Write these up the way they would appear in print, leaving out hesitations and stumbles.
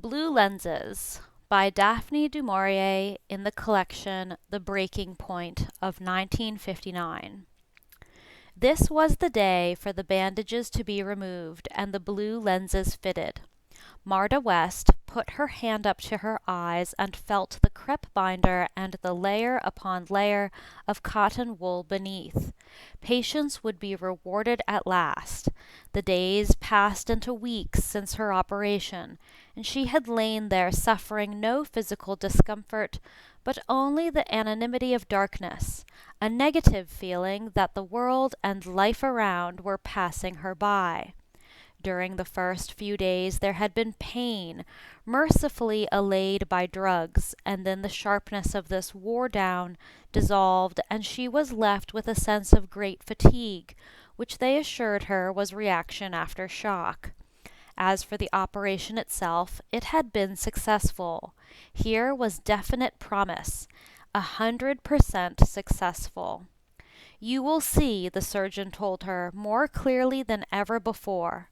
Blue Lenses by Daphne du Maurier in the collection The Breaking Point of 1959. This was the day for the bandages to be removed and the blue lenses fitted. Marta West put her hand up to her eyes and felt the crepe binder and the layer upon layer of cotton wool beneath. Patience would be rewarded at last. The days passed into weeks since her operation, and she had lain there suffering no physical discomfort, but only the anonymity of darkness, a negative feeling that the world and life around were passing her by. During the first few days there had been pain, mercifully allayed by drugs, and then the sharpness of this wore down, dissolved, and she was left with a sense of great fatigue, which they assured her was reaction after shock. As for the operation itself, it had been successful. Here was definite promise, 100% successful. "You will see," the surgeon told her, "more clearly than ever before."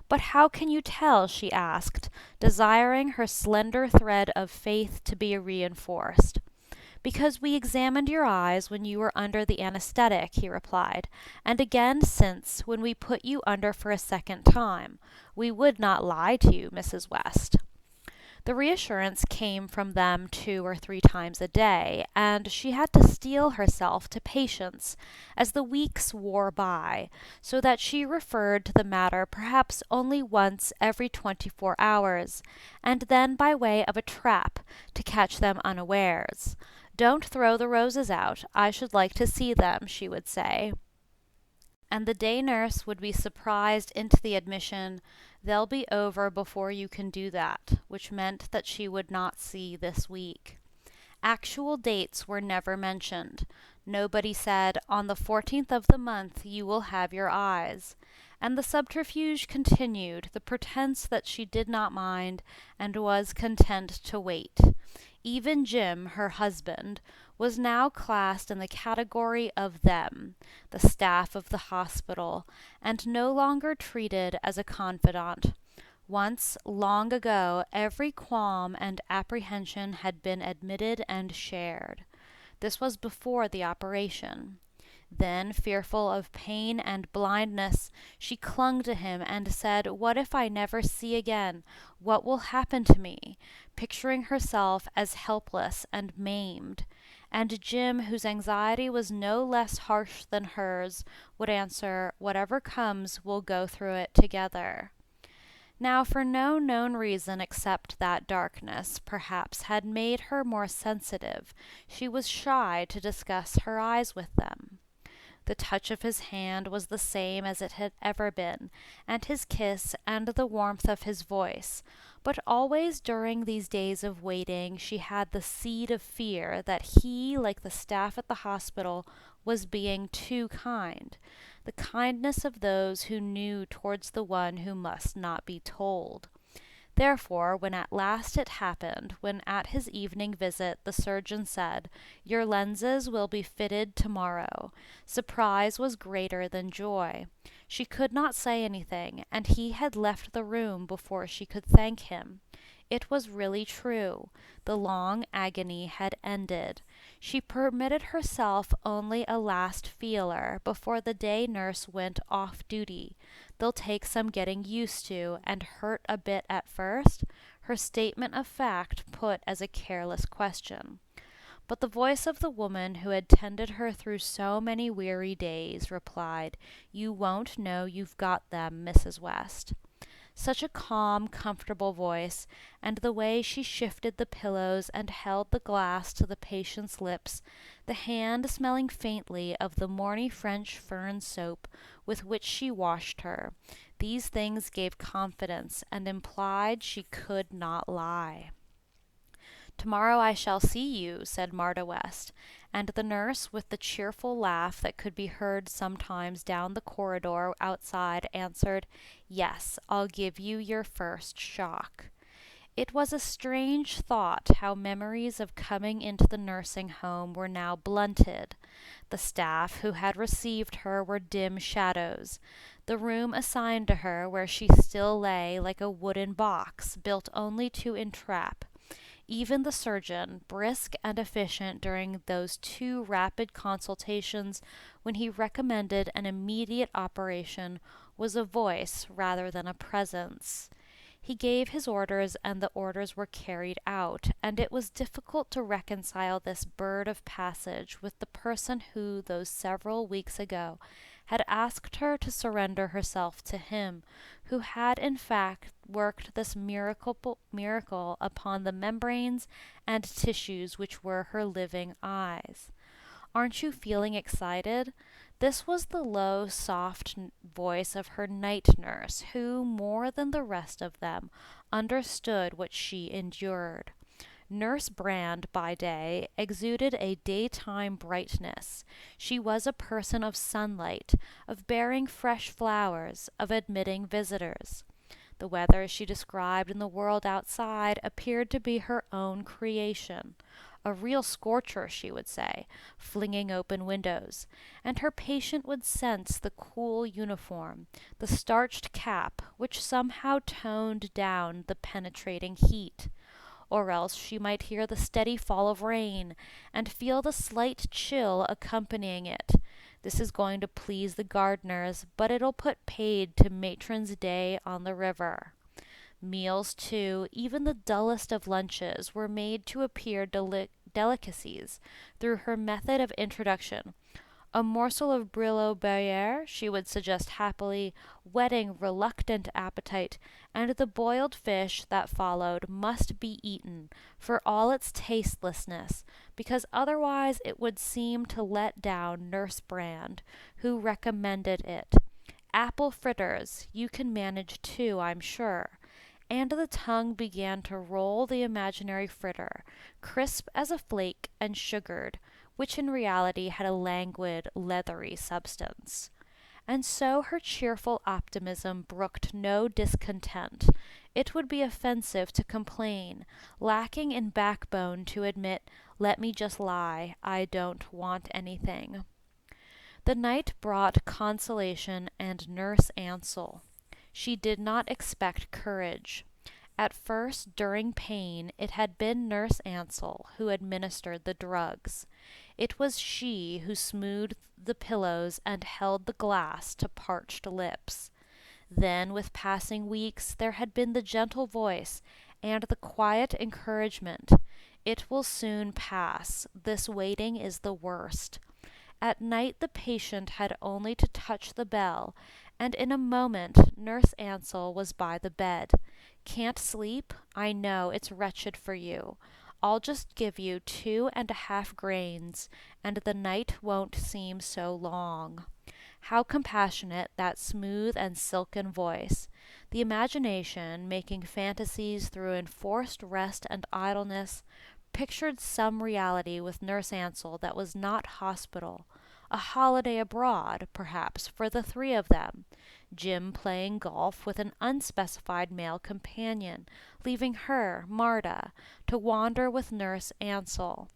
"But how can you tell?" she asked, desiring her slender thread of faith to be reinforced. "Because we examined your eyes when you were under the anesthetic," he replied, "and again since, when we put you under for a second time. We would not lie to you, Mrs. West." The reassurance came from them 2 or 3 times a day, and she had to steel herself to patience as the weeks wore by, so that she referred to the matter perhaps only once every 24 hours, and then by way of a trap to catch them unawares. "Don't throw the roses out. I should like to see them," she would say. And the day nurse would be surprised into the admission, "They'll be over before you can do that," which meant that she would not see this week. Actual dates were never mentioned. Nobody said, "On the 14th of the month you will have your eyes." And the subterfuge continued, the pretense that she did not mind, and was content to wait. Even Jim, her husband, was now classed in the category of them, the staff of the hospital, and no longer treated as a confidant. Once, long ago, every qualm and apprehension had been admitted and shared. This was before the operation. Then, fearful of pain and blindness, she clung to him and said, "What if I never see again? What will happen to me?" picturing herself as helpless and maimed. And Jim, whose anxiety was no less harsh than hers, would answer, "Whatever comes, we'll go through it together." Now, for no known reason except that darkness, perhaps, had made her more sensitive, she was shy to discuss her eyes with them. The touch of his hand was the same as it had ever been, and his kiss and the warmth of his voice, but always during these days of waiting she had the seed of fear that he, like the staff at the hospital, was being too kind, the kindness of those who knew towards the one who must not be told. Therefore, when at last it happened, when at his evening visit the surgeon said, "Your lenses will be fitted tomorrow," surprise was greater than joy. She could not say anything, and he had left the room before she could thank him. It was really true. The long agony had ended. She permitted herself only a last feeler before the day nurse went off duty. "They'll take some getting used to, and hurt a bit at first," her statement of fact put as a careless question. But the voice of the woman who had tended her through so many weary days replied, "You won't know you've got them, Mrs. West." Such a calm, comfortable voice, and the way she shifted the pillows and held the glass to the patient's lips, the hand smelling faintly of the morny French fern soap with which she washed her, these things gave confidence and implied she could not lie. "Tomorrow I shall see you," said Marta West, and the nurse, with the cheerful laugh that could be heard sometimes down the corridor outside, answered, "Yes, I'll give you your first shock." It was a strange thought how memories of coming into the nursing home were now blunted. The staff who had received her were dim shadows. The room assigned to her, where she still lay like a wooden box built only to entrap. Even the surgeon, brisk and efficient during those 2 rapid consultations when he recommended an immediate operation, was a voice rather than a presence. He gave his orders, and the orders were carried out, and it was difficult to reconcile this bird of passage with the person who, those several weeks ago, had asked her to surrender herself to him, who had in fact worked this miracle upon the membranes and tissues which were her living eyes. "Aren't you feeling excited?" This was the low, soft voice of her night nurse, who, more than the rest of them, understood what she endured. Nurse Brand, by day, exuded a daytime brightness. She was a person of sunlight, of bearing fresh flowers, of admitting visitors. The weather she described in the world outside appeared to be her own creation. A real scorcher, she would say, flinging open windows, and her patient would sense the cool uniform, the starched cap, which somehow toned down the penetrating heat. Or else she might hear the steady fall of rain, and feel the slight chill accompanying it. This is going to please the gardeners, but it'll put paid to matron's day on the river. Meals, too, even the dullest of lunches, were made to appear delicacies through her method of introduction. A morsel of brillo Gruyere, she would suggest happily, whetting reluctant appetite, and the boiled fish that followed must be eaten, for all its tastelessness, because otherwise it would seem to let down Nurse Brand, who recommended it. "Apple fritters, you can manage 2, I'm sure." And the tongue began to roll the imaginary fritter, crisp as a flake and sugared, which in reality had a languid, leathery substance. And so her cheerful optimism brooked no discontent. It would be offensive to complain, lacking in backbone to admit, "Let me just lie, I don't want anything." The night brought consolation and Nurse Ansell. She did not expect courage. At first, during pain, it had been Nurse Ansell who administered the drugs. It was she who smoothed the pillows and held the glass to parched lips. Then, with passing weeks, there had been the gentle voice and the quiet encouragement. "It will soon pass. This waiting is the worst." At night the patient had only to touch the bell, and in a moment Nurse Ansell was by the bed. "Can't sleep? I know, it's wretched for you. I'll just give you 2½ grains, and the night won't seem so long." How compassionate that smooth and silken voice! The imagination, making fantasies through enforced rest and idleness, pictured some reality with Nurse Ansell that was not hospital. A holiday abroad, perhaps, for the 3 of them. Jim playing golf with an unspecified male companion, leaving her, Marta, to wander with Nurse Ansell.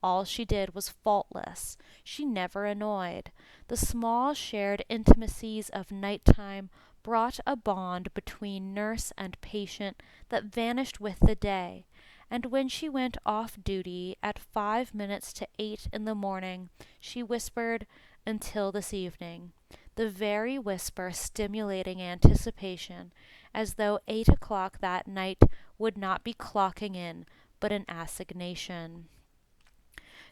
All she did was faultless. She never annoyed. The small shared intimacies of nighttime brought a bond between nurse and patient that vanished with the day, and when she went off duty at 8 in the morning, she whispered, "Until this evening," the very whisper stimulating anticipation, as though 8 o'clock that night would not be clocking in, but an assignation.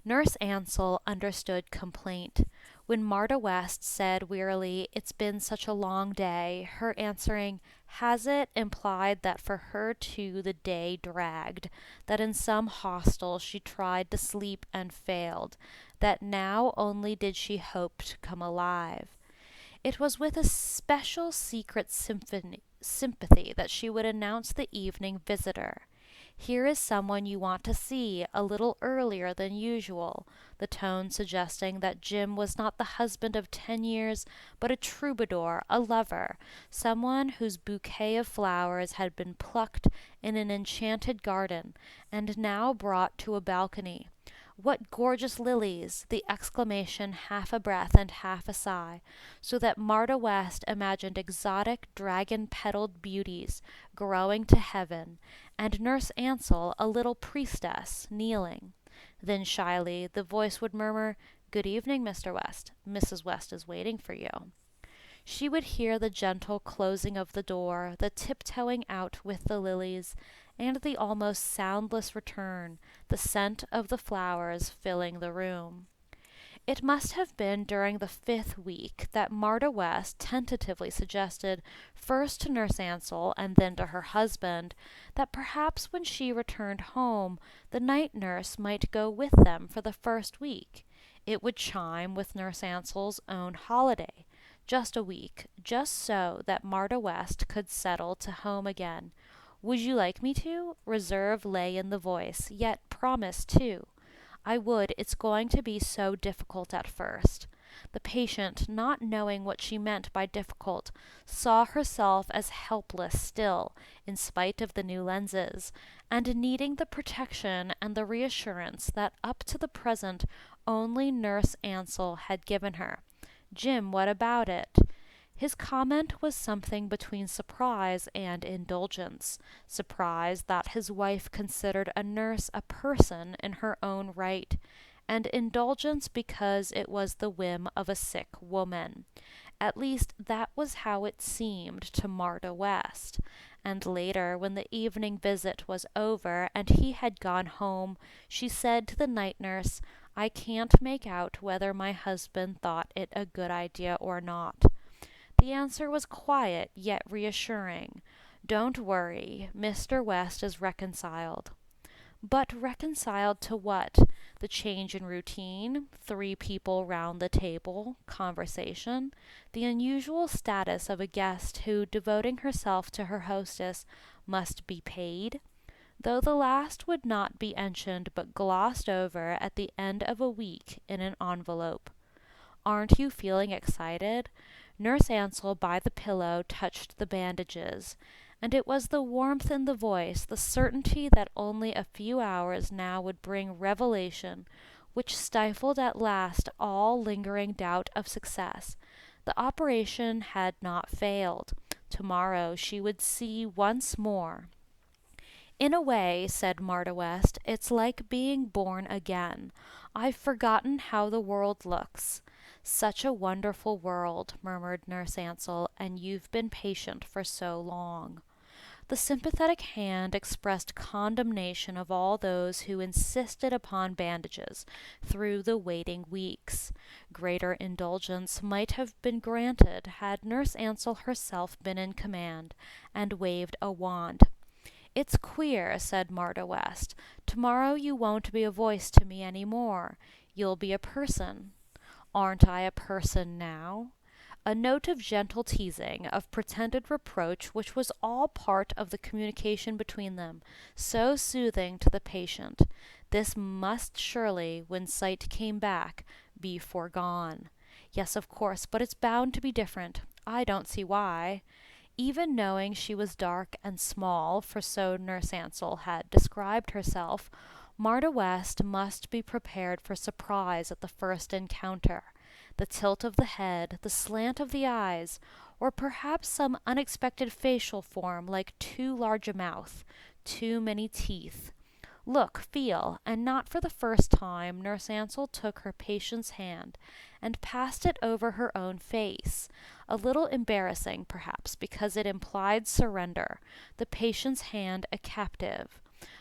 Nurse Ansell understood complaint. When Marta West said wearily, "It's been such a long day," her answering, "Has it?" implied that for her too the day dragged, that in some hostel she tried to sleep and failed, that now only did she hope to come alive. It was with a special secret sympathy that she would announce the evening visitor. Here is someone you want to see a little earlier than usual, the tone suggesting that Jim was not the husband of 10 years, but a troubadour, a lover, someone whose bouquet of flowers had been plucked in an enchanted garden, and now brought to a balcony. What gorgeous lilies! The exclamation half a breath and half a sigh, so that Marta West imagined exotic dragon-petaled beauties growing to heaven, and Nurse Ansell a little priestess kneeling. Then shyly the voice would murmur, "Good evening, Mr. West. Mrs. West is waiting for you." She would hear the gentle closing of the door, the tiptoeing out with the lilies, and the almost soundless return, the scent of the flowers filling the room. It must have been during the 5th week that Marta West tentatively suggested, first to Nurse Ansell and then to her husband, that perhaps when she returned home the night nurse might go with them for the first week. It would chime with Nurse Ansell's own holiday. Just a week, just so that Marta West could settle to home again. "Would you like me to?" Reserve lay in the voice, yet promise too. "I would. It's going to be so difficult at first." The patient, not knowing what she meant by difficult, saw herself as helpless still, in spite of the new lenses, and needing the protection and the reassurance that up to the present only Nurse Ansell had given her. "Jim, what about it?" His comment was something between surprise and indulgence. Surprise that his wife considered a nurse a person in her own right, and indulgence because it was the whim of a sick woman. At least that was how it seemed to Marta West. And later, when the evening visit was over and he had gone home, she said to the night nurse, "I can't make out whether my husband thought it a good idea or not." The answer was quiet yet reassuring. "Don't worry, Mr. West is reconciled." But reconciled to what? The change in routine, 3 people round the table, conversation, the unusual status of a guest who, devoting herself to her hostess, must be paid? Though the last would not be mentioned but glossed over at the end of a week in an envelope. "Aren't you feeling excited?" Nurse Ansell by the pillow touched the bandages, and it was the warmth in the voice, the certainty that only a few hours now would bring revelation, which stifled at last all lingering doubt of success. The operation had not failed. Tomorrow she would see once more. "In a way," said Marta West, "it's like being born again. I've forgotten how the world looks." "Such a wonderful world," murmured Nurse Ansell, "and you've been patient for so long." The sympathetic hand expressed condemnation of all those who insisted upon bandages through the waiting weeks. Greater indulgence might have been granted had Nurse Ansell herself been in command, and waved a wand. "It's queer," said Marta West. "Tomorrow you won't be a voice to me any more. You'll be a person." "Aren't I a person now?" A note of gentle teasing, of pretended reproach, which was all part of the communication between them, so soothing to the patient. This must surely, when sight came back, be foregone. "Yes, of course, but it's bound to be different. I don't see why." Even knowing she was dark and small, for so Nurse Ansell had described herself, Marta West must be prepared for surprise at the first encounter. The tilt of the head, the slant of the eyes, or perhaps some unexpected facial form like too large a mouth, too many teeth. Look, feel, and not for the first time Nurse Ansell took her patient's hand and passed it over her own face, a little embarrassing perhaps because it implied surrender, the patient's hand a captive.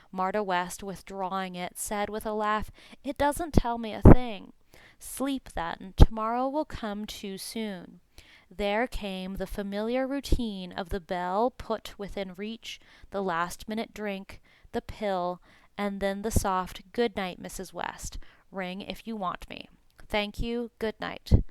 Marta West, withdrawing it, said with a laugh, "It doesn't tell me a thing." "Sleep then. Tomorrow will come too soon." There came the familiar routine of the bell put within reach, the last-minute drink, the pill, and then the soft "Good night, Mrs. West. Ring if you want me." "Thank you. Good night."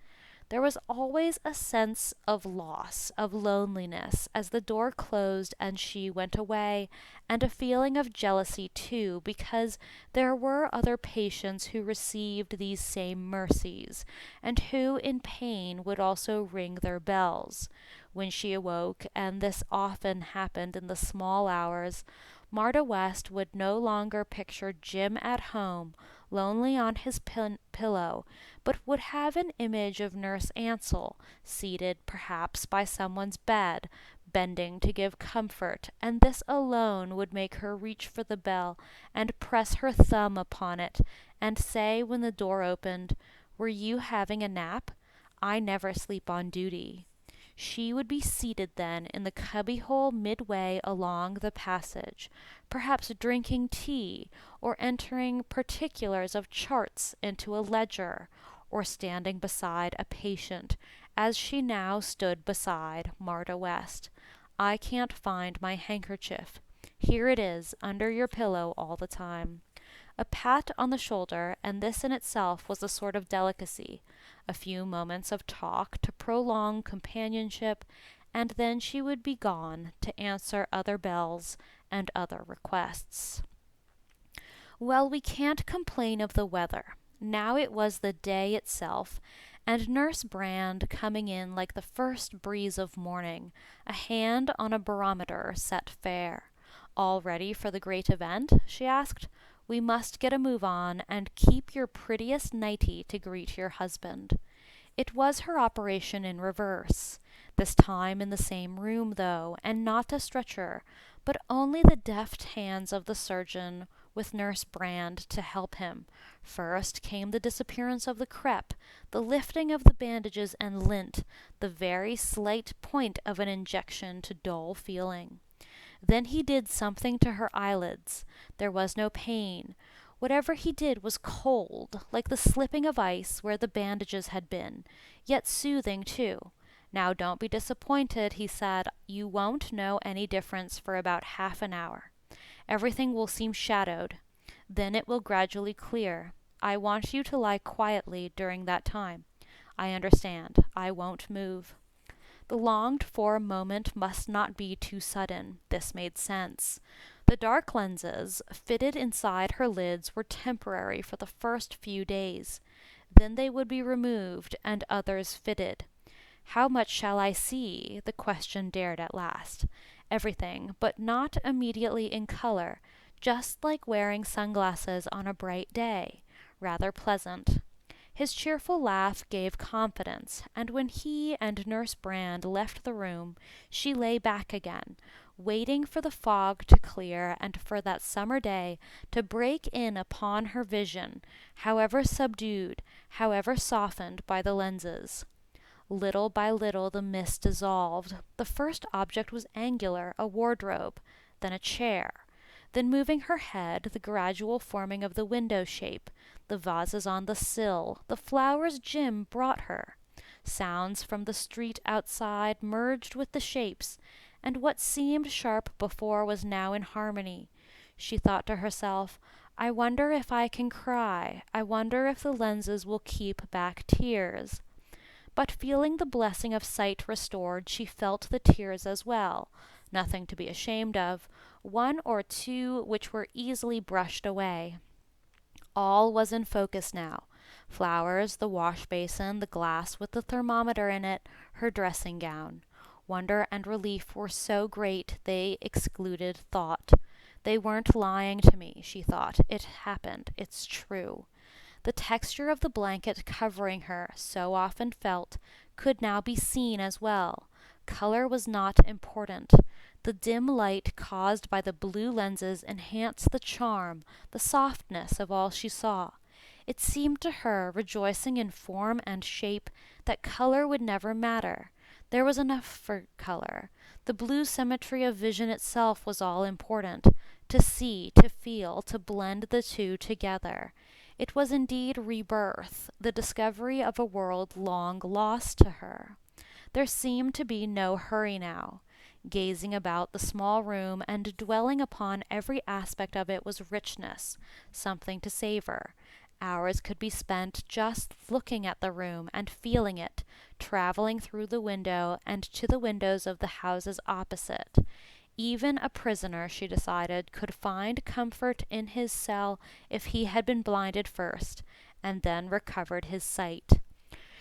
There was always a sense of loss, of loneliness, as the door closed and she went away, and a feeling of jealousy too, because there were other patients who received these same mercies, and who in pain would also ring their bells. When she awoke, and this often happened in the small hours, Marta West would no longer picture Jim at home, lonely on his pillow, but would have an image of Nurse Ansell, seated perhaps by someone's bed, bending to give comfort, and this alone would make her reach for the bell and press her thumb upon it, and say when the door opened, "Were you having a nap? I never sleep on duty." She would be seated then in the cubbyhole midway along the passage, perhaps drinking tea, or entering particulars of charts into a ledger, or standing beside a patient, as she now stood beside Marta West. "I can't find my handkerchief. Here it is, under your pillow all the time." A pat on the shoulder, and this in itself was a sort of delicacy. A few moments of talk to prolong companionship, and then she would be gone to answer other bells and other requests. Well, we can't complain of the weather. Now it was the day itself, and Nurse Brand coming in like the first breeze of morning, a hand on a barometer set fair. "All ready for the great event?" she asked. "We must get a move on, and keep your prettiest nightie to greet your husband." It was her operation in reverse. This time in the same room, though, and not a stretcher, but only the deft hands of the surgeon, with Nurse Brand to help him. First came the disappearance of the crepe, the lifting of the bandages and lint, the very slight point of an injection to dull feeling. Then he did something to her eyelids. There was no pain. Whatever he did was cold, like the slipping of ice where the bandages had been, yet soothing too. "Now don't be disappointed," he said. "You won't know any difference for about half an hour. Everything will seem shadowed. Then it will gradually clear. I want you to lie quietly during that time." "I understand. I won't move." The longed-for moment must not be too sudden. This made sense. The dark lenses, fitted inside her lids, were temporary for the first few days. Then they would be removed, and others fitted. "How much shall I see?" the question dared at last. "Everything, but not immediately in color, just like wearing sunglasses on a bright day. Rather pleasant." His cheerful laugh gave confidence, and when he and Nurse Brand left the room, she lay back again, waiting for the fog to clear and for that summer day to break in upon her vision, however subdued, however softened by the lenses. Little by little the mist dissolved. The first object was angular, a wardrobe, then a chair. Then moving her head, the gradual forming of the window shape, the vases on the sill, the flowers Jim brought her. Sounds from the street outside merged with the shapes, and what seemed sharp before was now in harmony. She thought to herself, "I wonder if I can cry. I wonder if the lenses will keep back tears." But feeling the blessing of sight restored, she felt the tears as well. Nothing to be ashamed of. One or two which were easily brushed away. All was in focus now. Flowers, the wash basin, the glass with the thermometer in it, her dressing gown. Wonder and relief were so great they excluded thought. "They weren't lying to me," she thought. "It happened. It's true." The texture of the blanket covering her, so often felt, could now be seen as well. Color was not important. The dim light caused by the blue lenses enhanced the charm, the softness of all she saw. It seemed to her, rejoicing in form and shape, that color would never matter. There was enough for color. The blue symmetry of vision itself was all important. To see, to feel, to blend the two together. It was indeed rebirth, the discovery of a world long lost to her. There seemed to be no hurry now. Gazing about the small room and dwelling upon every aspect of it was richness, something to savor. hours could be spent just looking at the room and feeling it, traveling through the window and to the windows of the houses opposite. Even a prisoner, she decided, could find comfort in his cell if he had been blinded first, and then recovered his sight.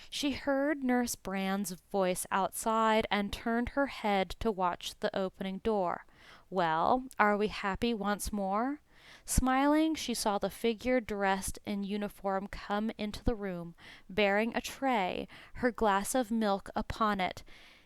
She heard Nurse Brand's voice outside and turned her head to watch the opening door. Well, are we happy once more? Smiling, she saw the figure dressed in uniform come into the room, bearing a tray, her glass of milk upon it.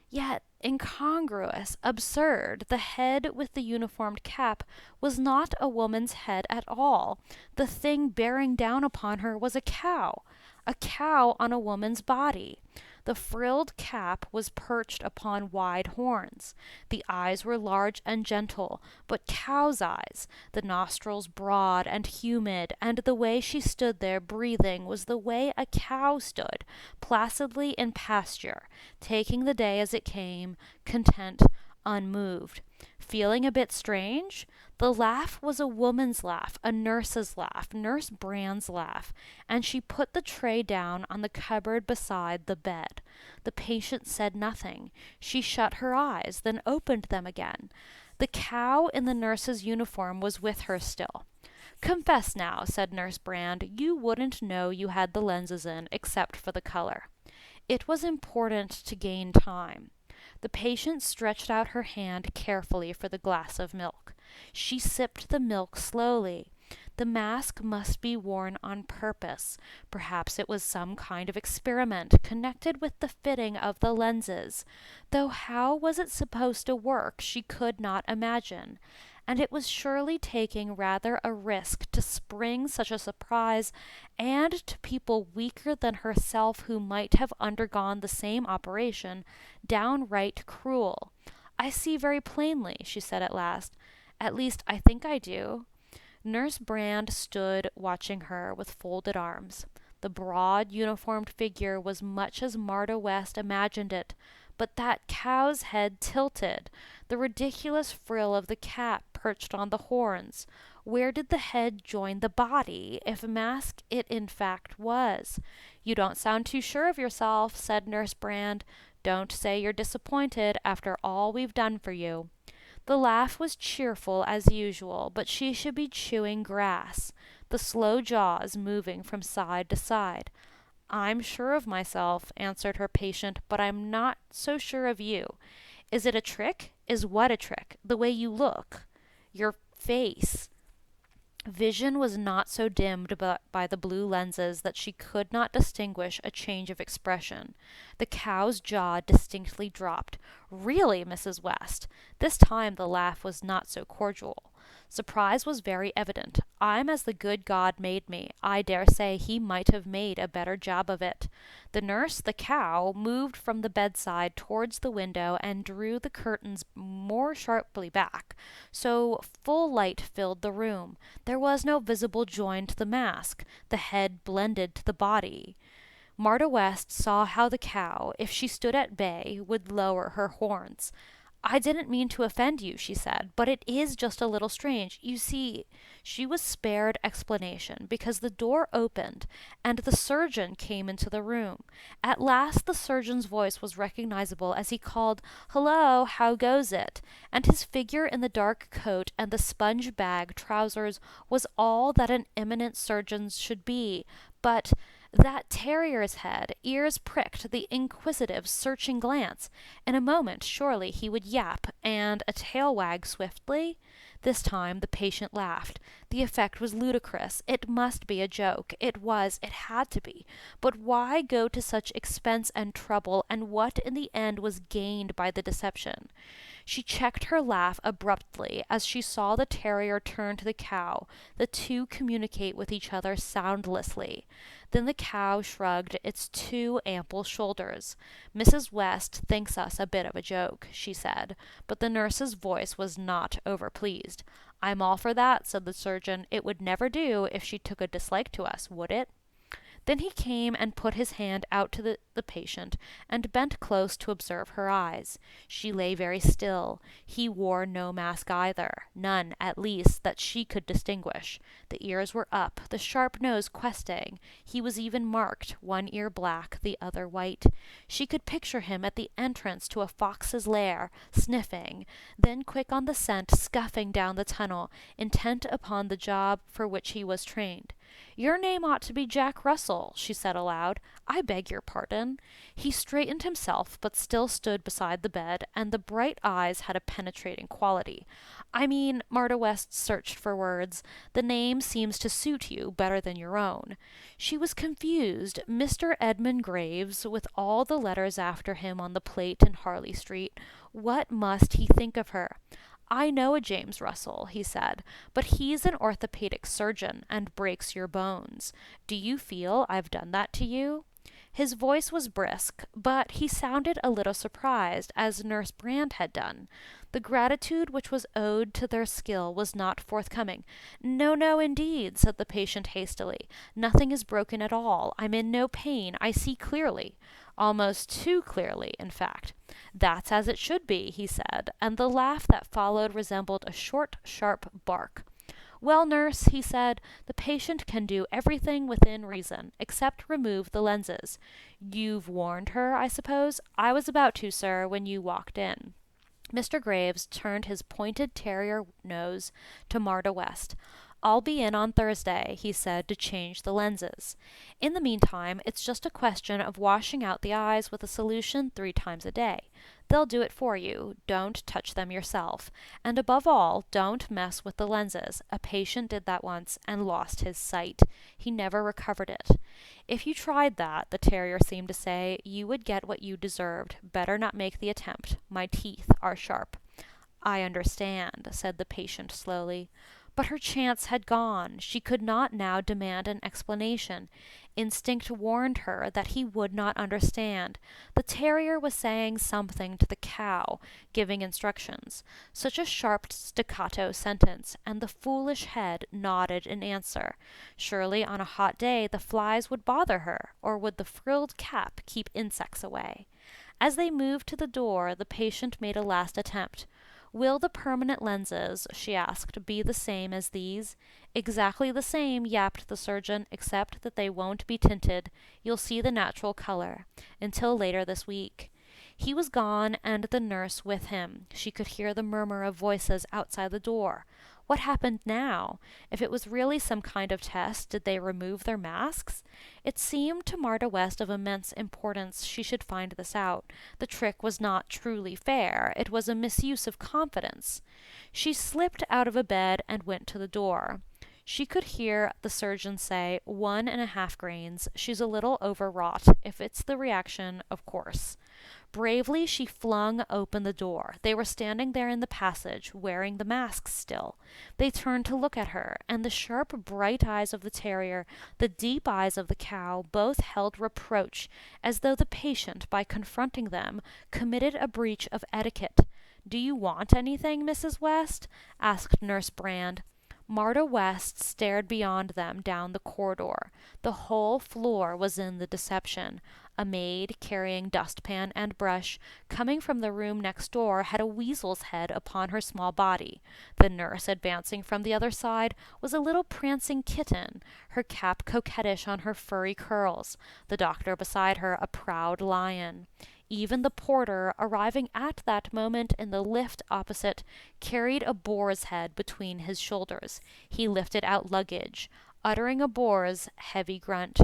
Yet incongruous, absurd, the head with the uniformed cap was not a woman's head at all. The thing bearing down upon her was a cow on a woman's body. The frilled cap was perched upon wide horns. The eyes were large and gentle, but cow's eyes, the nostrils broad and humid, and the way she stood there breathing was the way a cow stood, placidly in pasture, taking the day as it came, content, unmoved. Feeling a bit strange? The laugh was a woman's laugh, a nurse's laugh, Nurse Brand's laugh, and she put the tray down on the cupboard beside the bed. The patient said nothing. She shut her eyes, then opened them again. The cow in the nurse's uniform was with her still. "Confess now," said Nurse Brand, "you wouldn't know you had the lenses in, except for the color." It was important to gain time. The patient stretched out her hand carefully for the glass of milk. She sipped the milk slowly. The mask must be worn on purpose. Perhaps it was some kind of experiment connected with the fitting of the lenses, though how was it supposed to work she could not imagine. And it was surely taking rather a risk to spring such a surprise, and to people weaker than herself who might have undergone the same operation, downright cruel. "I see very plainly," she said at last. "At least I think I do." Nurse Brand stood watching her with folded arms. The broad, uniformed figure was much as Marta West imagined it, but that cow's head tilted, the ridiculous frill of the cap perched on the horns. Where did the head join the body, if mask it in fact was? "You don't sound too sure of yourself," said Nurse Brand. "Don't say you're disappointed after all we've done for you." The laugh was cheerful as usual, but she should be chewing grass, the slow jaws moving from side to side. "I'm sure of myself," answered her patient, "but I'm not so sure of you. Is it a trick? Is what a trick? The way you look? Your face?" Vision was not so dimmed by the blue lenses that she could not distinguish a change of expression. The cow's jaw distinctly dropped. "Really, Mrs. West?" This time the laugh was not so cordial. Surprise was very evident. "I'm as the good God made me. I dare say he might have made a better job of it." The nurse, the cow, moved from the bedside towards the window and drew the curtains more sharply back, so full light filled the room. There was no visible join to the mask. The head blended to the body. Marta West saw how the cow, if she stood at bay, would lower her horns. "I didn't mean to offend you," she said, "but it is just a little strange. You see," she was spared explanation, because the door opened, and the surgeon came into the room. At last the surgeon's voice was recognizable as he called, "Hello, how goes it?" And his figure in the dark coat and the sponge bag trousers was all that an eminent surgeon should be, but that terrier's head, ears pricked, the inquisitive, searching glance. In a moment, surely, he would yap, and a tail wag swiftly. This time the patient laughed. The effect was ludicrous. It must be a joke. It was. It had to be. But why go to such expense and trouble, and what in the end was gained by the deception? She checked her laugh abruptly as she saw the terrier turn to the cow. The two communicate with each other soundlessly. Then the cow shrugged its two ample shoulders. "Mrs. West thinks us a bit of a joke," she said, but the nurse's voice was not overpleased. "I'm all for that," said the surgeon. "It would never do if she took a dislike to us, would it?" Then he came and put his hand out to the patient and bent close to observe her eyes. She lay very still. He wore no mask either, none, at least, that she could distinguish. The ears were up, the sharp nose questing. He was even marked, one ear black, the other white. She could picture him at the entrance to a fox's lair, sniffing, then quick on the scent, scuffing down the tunnel, intent upon the job for which he was trained. "Your name ought to be Jack Russell," she said aloud. "I beg your pardon." He straightened himself, but still stood beside the bed, and the bright eyes had a penetrating quality. "I mean," Marta West searched for words, "the name seems to suit you better than your own." She was confused. Mr. Edmund Graves, with all the letters after him on the plate in Harley Street. What must he think of her? "I know a James Russell," he said, "but he's an orthopedic surgeon and breaks your bones. Do you feel I've done that to you?" His voice was brisk, but he sounded a little surprised, as Nurse Brand had done. The gratitude which was owed to their skill was not forthcoming. "No, no, indeed," said the patient hastily. "Nothing is broken at all. I'm in no pain. I see clearly." Almost too clearly, in fact. "That's as it should be," he said, and the laugh that followed resembled a short, sharp bark. "Well, nurse," he said, "the patient can do everything within reason, except remove the lenses. You've warned her, I suppose?" "I was about to, sir, when you walked in." Mr. Graves turned his pointed terrier nose to Marta West. "I'll be in on Thursday," he said, "to change the lenses. In the meantime, it's just a question of washing out the eyes with a solution 3 times a day. They'll do it for you. Don't touch them yourself. And above all, don't mess with the lenses. A patient did that once and lost his sight. He never recovered it. If you tried that," the terrier seemed to say, "you would get what you deserved. Better not make the attempt. My teeth are sharp." "I understand," said the patient slowly. But her chance had gone. She could not now demand an explanation. Instinct warned her that he would not understand. The terrier was saying something to the cow, giving instructions. Such a sharp staccato sentence, and the foolish head nodded in answer. Surely on a hot day the flies would bother her, or would the frilled cap keep insects away? As they moved to the door, the patient made a last attempt. "Will the permanent lenses," she asked, "be the same as these?" "Exactly the same," yapped the surgeon, "except that they won't be tinted. You'll see the natural color. Until later this week." He was gone, and the nurse with him. She could hear the murmur of voices outside the door. What happened now? If it was really some kind of test, did they remove their masks? It seemed to Marta West of immense importance she should find this out. The trick was not truly fair. It was a misuse of confidence. She slipped out of a bed and went to the door. She could hear the surgeon say, 1½ grains. She's a little overwrought. If it's the reaction, of course. Bravely she flung open the door. They were standing there in the passage, wearing the masks still. They turned to look at her, and the sharp, bright eyes of the terrier, the deep eyes of the cow, both held reproach, as though the patient, by confronting them, committed a breach of etiquette. "Do you want anything, Mrs. West?" asked Nurse Brand. Marta West stared beyond them down the corridor. The whole floor was in the deception. A maid, carrying dustpan and brush, coming from the room next door, had a weasel's head upon her small body. The nurse, advancing from the other side, was a little prancing kitten, her cap coquettish on her furry curls. The doctor beside her, a proud lion. Even the porter, arriving at that moment in the lift opposite, carried a boar's head between his shoulders. He lifted out luggage, uttering a boar's heavy grunt.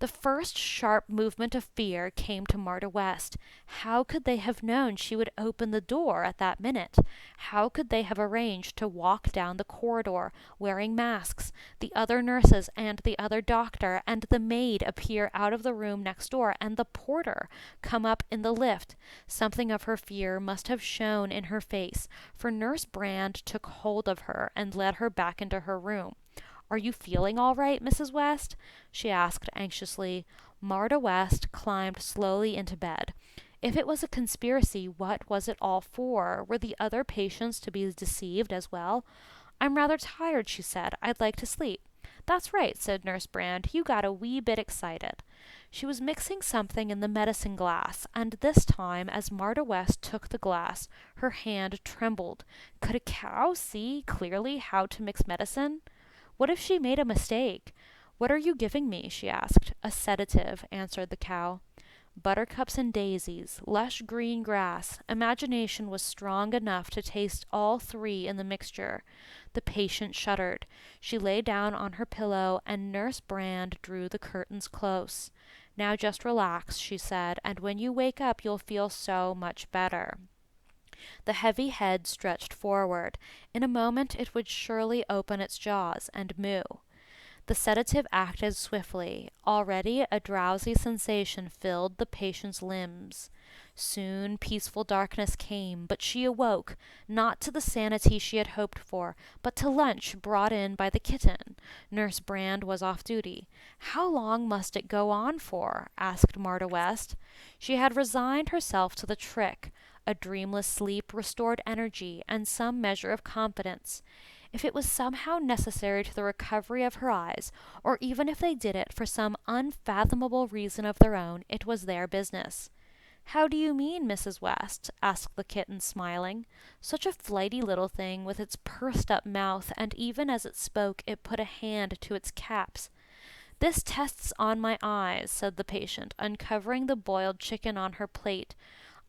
The first sharp movement of fear came to Marta West. How could they have known she would open the door at that minute? How could they have arranged to walk down the corridor, wearing masks, the other nurses and the other doctor, and the maid appear out of the room next door, and the porter come up in the lift? Something of her fear must have shown in her face, for Nurse Brand took hold of her and led her back into her room. "Are you feeling all right, Mrs. West?" she asked anxiously. Marta West climbed slowly into bed. If it was a conspiracy, what was it all for? Were the other patients to be deceived as well? "I'm rather tired," she said. "I'd like to sleep." "That's right," said Nurse Brand. "You got a wee bit excited." She was mixing something in the medicine glass, and this time, as Marta West took the glass, her hand trembled. Could a cow see clearly how to mix medicine? What if she made a mistake? "What are you giving me?" she asked. "A sedative," answered the cow. Buttercups and daisies, lush green grass. Imagination was strong enough to taste all three in the mixture. The patient shuddered. She lay down on her pillow, and Nurse Brand drew the curtains close. "Now just relax," she said, "and when you wake up you'll feel so much better." The heavy head stretched forward. In a moment it would surely open its jaws and moo. The sedative acted swiftly. Already a drowsy sensation filled the patient's limbs. Soon peaceful darkness came, but she awoke, not to the sanity she had hoped for, but to lunch brought in by the kitten. Nurse Brand was off duty. "How long must it go on for?" asked Marta West. She had resigned herself to the trick. A dreamless sleep restored energy and some measure of confidence. If it was somehow necessary to the recovery of her eyes, or even if they did it for some unfathomable reason of their own, it was their business. "How do you mean, Mrs. West?" asked the kitten, smiling. Such a flighty little thing, with its pursed-up mouth, and even as it spoke it put a hand to its caps. "This tests on my eyes," said the patient, uncovering the boiled chicken on her plate.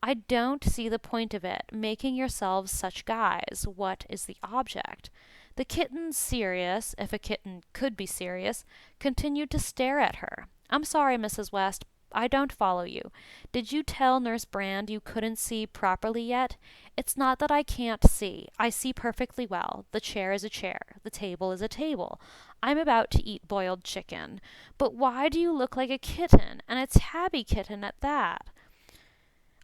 "I don't see the point of it, making yourselves such guys. What is the object?" The kitten, serious, if a kitten could be serious, continued to stare at her. "I'm sorry, Mrs. West, I don't follow you. Did you tell Nurse Brand you couldn't see properly yet? It's not that I can't see. I see perfectly well. The chair is a chair. The table is a table. I'm about to eat boiled chicken. But why do you look like a kitten, and a tabby kitten at that?"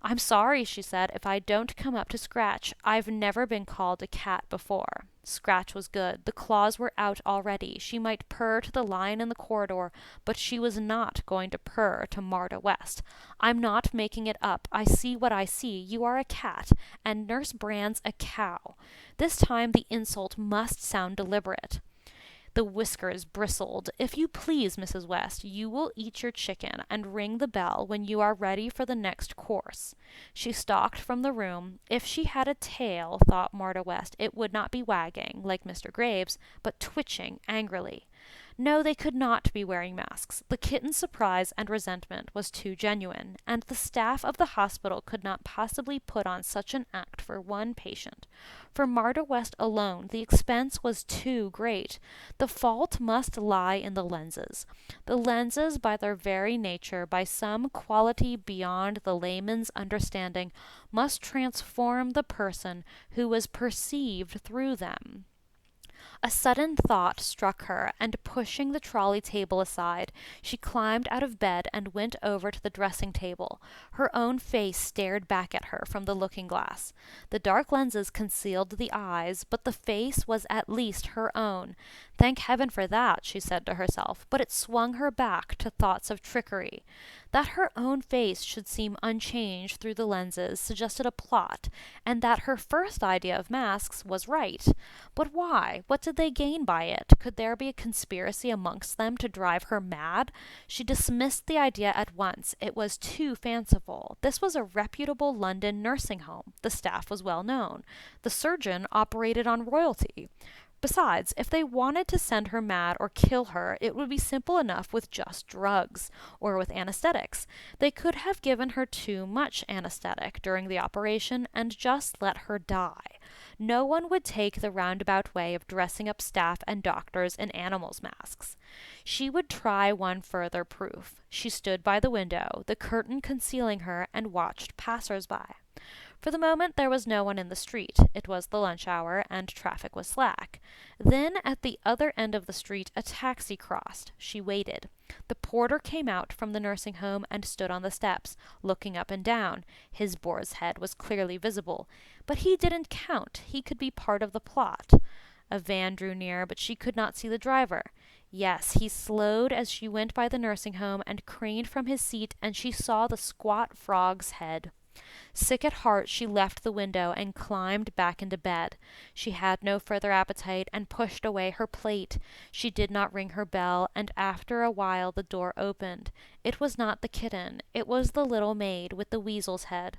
"I'm sorry," she said, "if I don't come up to scratch. I've never been called a cat before." Scratch was good. The claws were out already. She might purr to the lion in the corridor, but she was not going to purr to Marta West. "I'm not making it up. I see what I see. You are a cat, and Nurse Brand's a cow." This time the insult must sound deliberate. The whiskers bristled. "If you please, Mrs. West, you will eat your chicken, and ring the bell when you are ready for the next course." She stalked from the room. If she had a tail, thought Marta West, it would not be wagging, like Mr. Graves, but twitching angrily. No, they could not be wearing masks. The kitten's surprise and resentment was too genuine, and the staff of the hospital could not possibly put on such an act for one patient. For Marta West alone, the expense was too great. The fault must lie in the lenses. The lenses, by their very nature, by some quality beyond the layman's understanding, must transform the person who was perceived through them. A sudden thought struck her, and pushing the trolley table aside, she climbed out of bed and went over to the dressing table. Her own face stared back at her from the looking-glass. The dark lenses concealed the eyes, but the face was at least her own. Thank heaven for that, she said to herself, but it swung her back to thoughts of trickery. That her own face should seem unchanged through the lenses suggested a plot, and that her first idea of masks was right. But why? What did they gain by it? Could there be a conspiracy amongst them to drive her mad? She dismissed the idea at once. It was too fanciful. This was a reputable London nursing home. The staff was well known. The surgeon operated on royalty. Besides, if they wanted to send her mad or kill her, it would be simple enough with just drugs, or with anesthetics. They could have given her too much anesthetic during the operation and just let her die. No one would take the roundabout way of dressing up staff and doctors in animals' masks. She would try one further proof. She stood by the window, the curtain concealing her, and watched passers-by. For the moment there was no one in the street. It was the lunch hour, and traffic was slack. Then, at the other end of the street, a taxi crossed. She waited. The porter came out from the nursing home and stood on the steps, looking up and down. His boar's head was clearly visible. But he didn't count. He could be part of the plot. A van drew near, but she could not see the driver. Yes, he slowed as she went by the nursing home and craned from his seat, and she saw the squat frog's head. Sick at heart, she left the window and climbed back into bed. She had no further appetite and pushed away her plate. She did not ring her bell, and after a while the door opened. It was not the kitten. It was the little maid with the weasel's head.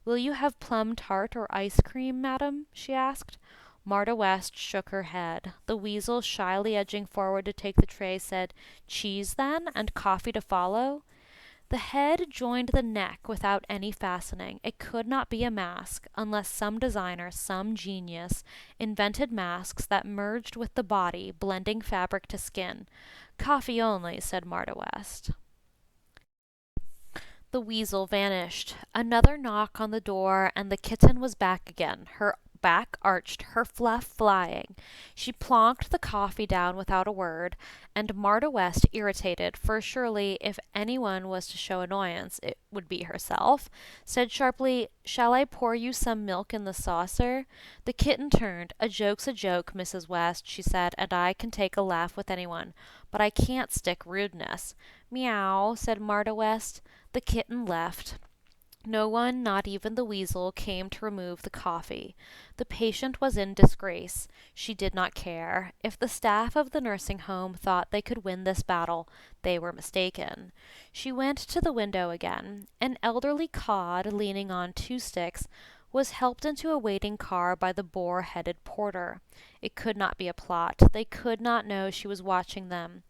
"Will you have plum tart or ice cream, madam?" she asked. Marta West shook her head. The weasel, shyly edging forward to take the tray, said, "Cheese, then, and coffee to follow?" The head joined the neck without any fastening. It could not be a mask, unless some designer, some genius, invented masks that merged with the body, blending fabric to skin. "Coffee only," said Marta West. The weasel vanished. Another knock on the door, and the kitten was back again, her back arched, her fluff flying. She plonked the coffee down without a word, and Marta West, irritated, for surely if anyone was to show annoyance it would be herself, said sharply, "Shall I pour you some milk in the saucer?" The kitten turned. "A joke's a joke, Mrs. West," she said, "and I can take a laugh with anyone, but I can't stick rudeness." "Meow," said Marta West. The kitten left. No one, not even the weasel, came to remove the coffee. The patient was in disgrace. She did not care. If the staff of the nursing home thought they could win this battle, they were mistaken. She went to the window again. An elderly cod, leaning on two sticks, was helped into a waiting car by the boar-headed porter. It could not be a plot. They could not know she was watching them.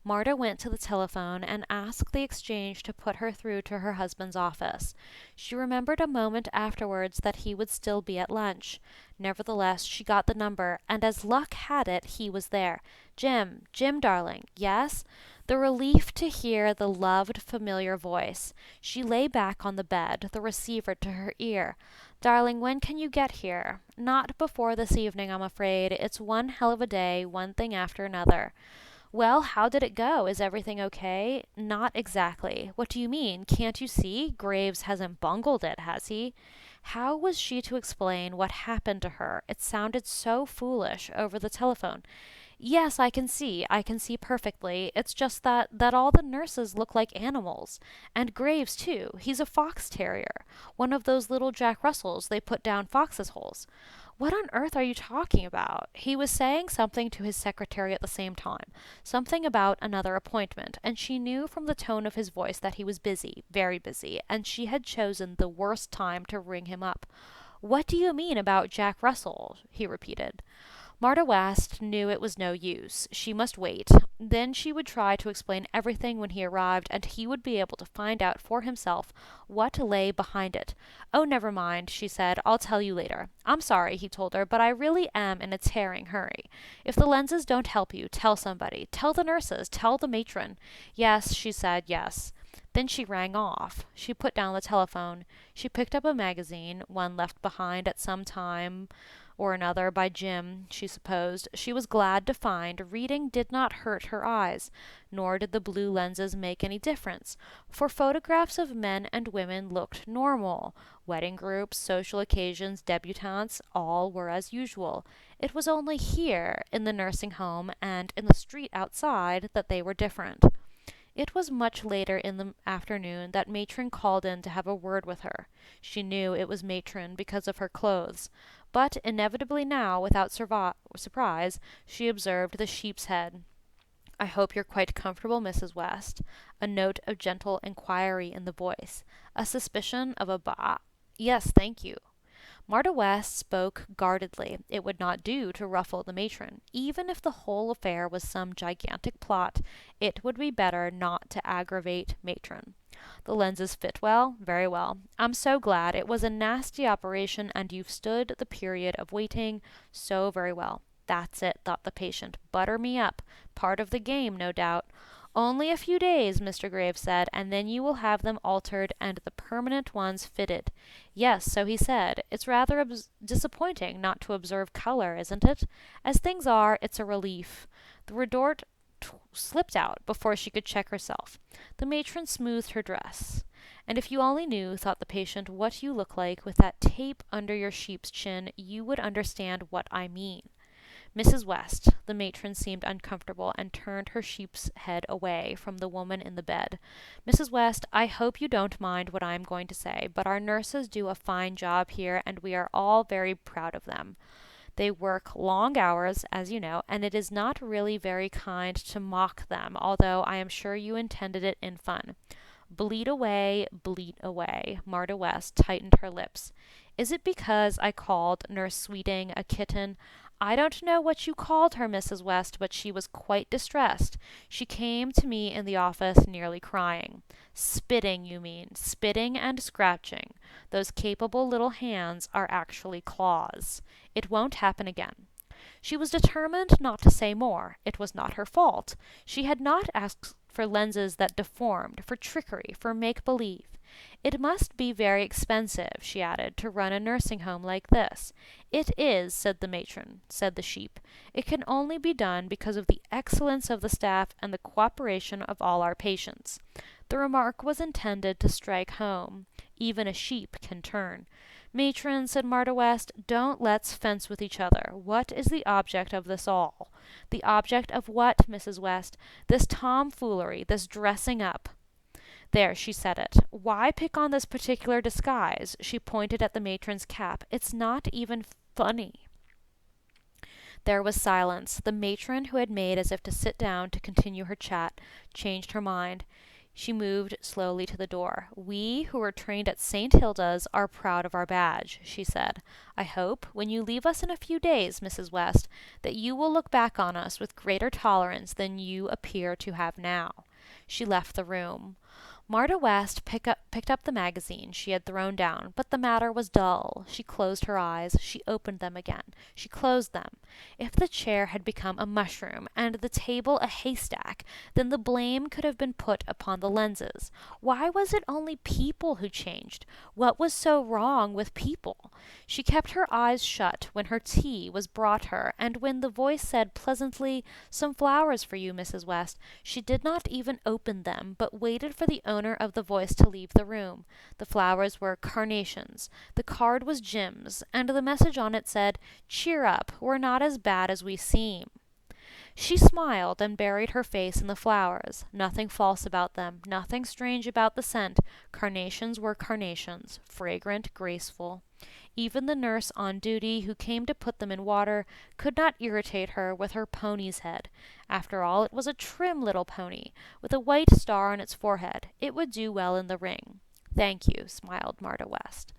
Marta went to the telephone and asked the exchange to put her through to her husband's office. She remembered a moment afterwards that he would still be at lunch. Nevertheless, she got the number, and as luck had it, he was there. "Jim, Jim, darling." "Yes?" The relief to hear the loved, familiar voice. She lay back on the bed, the receiver to her ear. "Darling, when can you get here?" "Not before this evening, I'm afraid. It's one hell of a day, one thing after another." "Well, how did it go? Is everything okay?" "Not exactly." "What do you mean? Can't you see? Graves hasn't bungled it, has he?" How was she to explain what happened to her? It sounded so foolish over the telephone. "Yes, I can see. I can see perfectly. It's just that all the nurses look like animals. And Graves, too. He's a fox terrier. One of those little Jack Russells they put down foxes' holes." "What on earth are you talking about?" He was saying something to his secretary at the same time, something about another appointment, and she knew from the tone of his voice that he was busy, very busy, and she had chosen the worst time to ring him up. "What do you mean about Jack Russell?" he repeated. Marta West knew it was no use. She must wait. Then she would try to explain everything when he arrived, and he would be able to find out for himself what lay behind it. "Oh, never mind," she said. "I'll tell you later." "I'm sorry," he told her, "but I really am in a tearing hurry. If the lenses don't help you, tell somebody. Tell the nurses. Tell the matron." "Yes," she said, "yes." Then she rang off. She put down the telephone. She picked up a magazine, one left behind at some time or another by Jim, she supposed. She was glad to find reading did not hurt her eyes, nor did the blue lenses make any difference, for photographs of men and women looked normal. Wedding groups, social occasions, debutantes, all were as usual. It was only here, in the nursing home, and in the street outside, that they were different. It was much later in the afternoon that Matron called in to have a word with her. She knew it was Matron because of her clothes, but inevitably now, without surprise, she observed the sheep's head. "I hope you're quite comfortable, Mrs. West." A note of gentle inquiry in the voice. A suspicion of a "Yes, thank you." Marta West spoke guardedly. It would not do to ruffle the matron. Even if the whole affair was some gigantic plot, it would be better not to aggravate matron. "The lenses fit well? Very well. I'm so glad. It was a nasty operation, and you've stood the period of waiting so very well." "That's it," thought the patient. "Butter me up. Part of the game, no doubt." "Only a few days," Mr. Graves said, "and then you will have them altered and the permanent ones fitted." "Yes, so he said. It's rather disappointing not to observe color, isn't it? As things are, it's a relief." The retort slipped out before she could check herself. The matron smoothed her dress. "And if you only knew," thought the patient, "what you look like with that tape under your sheep's chin, you would understand what I mean." Mrs. West, the matron seemed uncomfortable and turned her sheep's head away from the woman in the bed. Mrs. West, I hope you don't mind what I am going to say, but our nurses do a fine job here, and we are all very proud of them. They work long hours, as you know, and it is not really very kind to mock them, although I am sure you intended it in fun. Bleat away, bleat away. Marta West tightened her lips. Is it because I called Nurse Sweeting a kitten? I don't know what you called her, Mrs. West, but she was quite distressed. She came to me in the office nearly crying. Spitting, you mean. Spitting and scratching. Those capable little hands are actually claws. It won't happen again. She was determined not to say more. It was not her fault. She had not asked for lenses that deformed, for trickery, for make-believe. It must be very expensive, she added, to run a nursing home like this. It is, said the matron, said the sheep. It can only be done because of the excellence of the staff and the cooperation of all our patients. The remark was intended to strike home. Even a sheep can turn. Matron, said Marta West, don't let's fence with each other. What is the object of this all? The object of what, Mrs. West? This tomfoolery, this dressing up. There, she said it. Why pick on this particular disguise? She pointed at the matron's cap. It's not even funny. There was silence. The matron, who had made as if to sit down to continue her chat, changed her mind. She moved slowly to the door. We, who were trained at St. Hilda's, are proud of our badge, she said. I hope, when you leave us in a few days, Mrs. West, that you will look back on us with greater tolerance than you appear to have now. She left the room. Marta West picked up the magazine she had thrown down, but the matter was dull. She closed her eyes. She opened them again. She closed them. If the chair had become a mushroom and the table a haystack, then the blame could have been put upon the lenses. Why was it only people who changed? What was so wrong with people? She kept her eyes shut when her tea was brought her, and when the voice said pleasantly, "Some flowers for you, Mrs. West," she did not even open them, but waited for the owner of the voice to leave the room. The flowers were carnations. The card was Jim's, and the message on it said, "Cheer up, we're not as bad as we seem." She smiled and buried her face in the flowers. Nothing false about them, nothing strange about the scent. Carnations were carnations, fragrant, graceful. Even the nurse on duty, who came to put them in water, could not irritate her with her pony's head. After all, it was a trim little pony, with a white star on its forehead. It would do well in the ring. Thank you, smiled Marta West.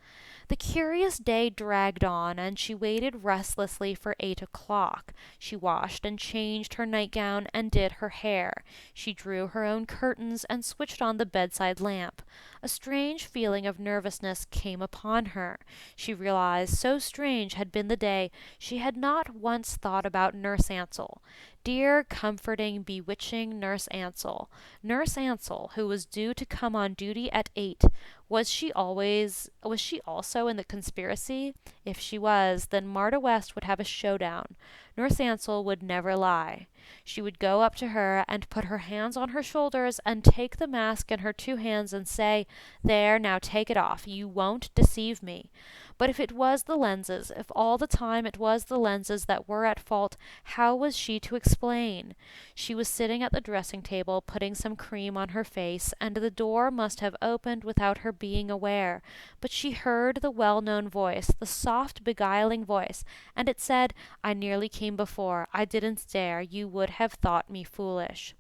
The curious day dragged on, and she waited restlessly for 8 o'clock. She washed and changed her nightgown and did her hair. She drew her own curtains and switched on the bedside lamp. A strange feeling of nervousness came upon her. She realized so strange had been the day, she had not once thought about Nurse Ansell. Dear, comforting, bewitching Nurse Ansell. Nurse Ansell, who was due to come on duty at 8. Was she also in the conspiracy? If she was, then Marta West would have a showdown. Nurse Ansell would never lie. She would go up to her and put her hands on her shoulders and take the mask in her 2 hands and say, "There, now take it off. You won't deceive me." But if it was the lenses, if all the time it was the lenses that were at fault, how was she to explain? She was sitting at the dressing table, putting some cream on her face, and the door must have opened without her being aware. But she heard the well-known voice, the soft, beguiling voice, and it said, "I nearly came before. I didn't dare. You would have thought me foolish."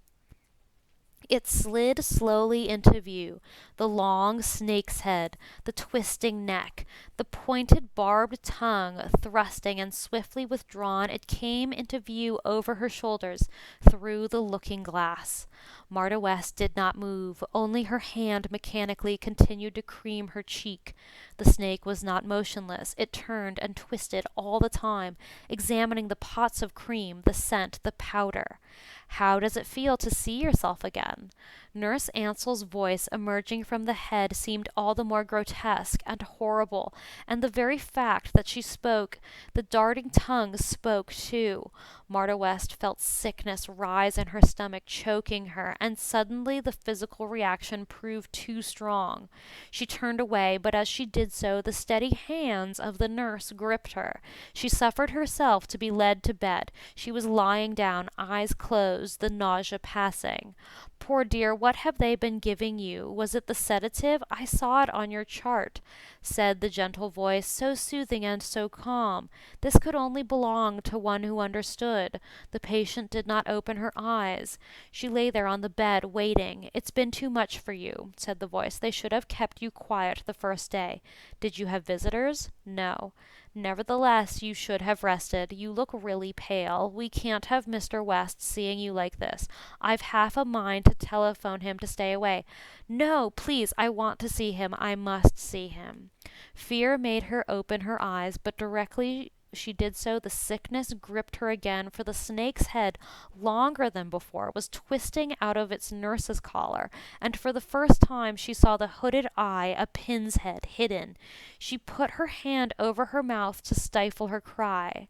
It slid slowly into view, the long snake's head, the twisting neck, the pointed barbed tongue thrusting, and swiftly withdrawn it came into view over her shoulders, through the looking-glass. Marta West did not move, only her hand mechanically continued to cream her cheek. The snake was not motionless. It turned and twisted all the time, examining the pots of cream, the scent, the powder. "How does it feel to see yourself again?" Nurse Ansell's voice emerging from the head seemed all the more grotesque and horrible, and the very fact that she spoke, the darting tongue spoke too. Marta West felt sickness rise in her stomach, choking her, and suddenly the physical reaction proved too strong. She turned away, but as she did so, the steady hands of the nurse gripped her. She suffered herself to be led to bed. She was lying down, eyes closed, the nausea passing. Poor dear, what have they been giving you? Was it the sedative? I saw it on your chart, said the gentle voice, so soothing and so calm. This could only belong to one who understood. The patient did not open her eyes. She lay there on the bed, waiting. It's been too much for you, said the voice. They should have kept you quiet the first day. Did you have visitors? No. Nevertheless, you should have rested. You look really pale. We can't have Mr. West seeing you like this. I've half a mind to telephone him to stay away. No, please, I want to see him. I must see him. Fear made her open her eyes, but directly she did so, the sickness gripped her again, for the snake's head, longer than before, was twisting out of its nurse's collar, and for the first time she saw the hooded eye, a pin's head, hidden. She put her hand over her mouth to stifle her cry.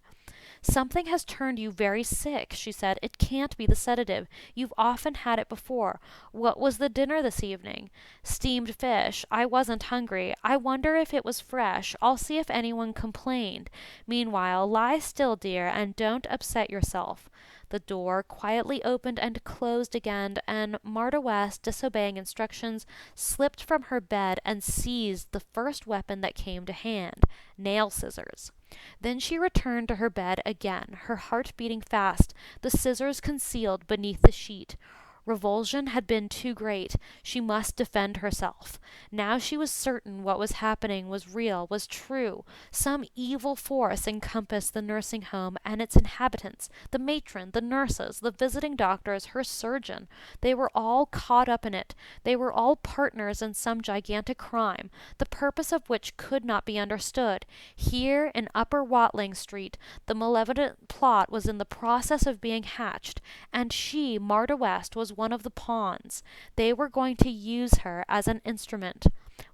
Something has turned you very sick, she said. It can't be the sedative. You've often had it before. What was the dinner this evening? Steamed fish. I wasn't hungry. I wonder if it was fresh. I'll see if anyone complained. Meanwhile, lie still, dear, and don't upset yourself. The door quietly opened and closed again, and Marta West, disobeying instructions, slipped from her bed and seized the first weapon that came to hand, nail scissors. Then she returned to her bed again, her heart beating fast, the scissors concealed beneath the sheet. Revulsion had been too great. She must defend herself. Now she was certain what was happening was real, was true. Some evil force encompassed the nursing home and its inhabitants, the matron, the nurses, the visiting doctors, her surgeon. They were all caught up in it. They were all partners in some gigantic crime, the purpose of which could not be understood. Here in Upper Watling Street, the malevolent plot was in the process of being hatched, and she, Marta West, was one of the pawns. They were going to use her as an instrument.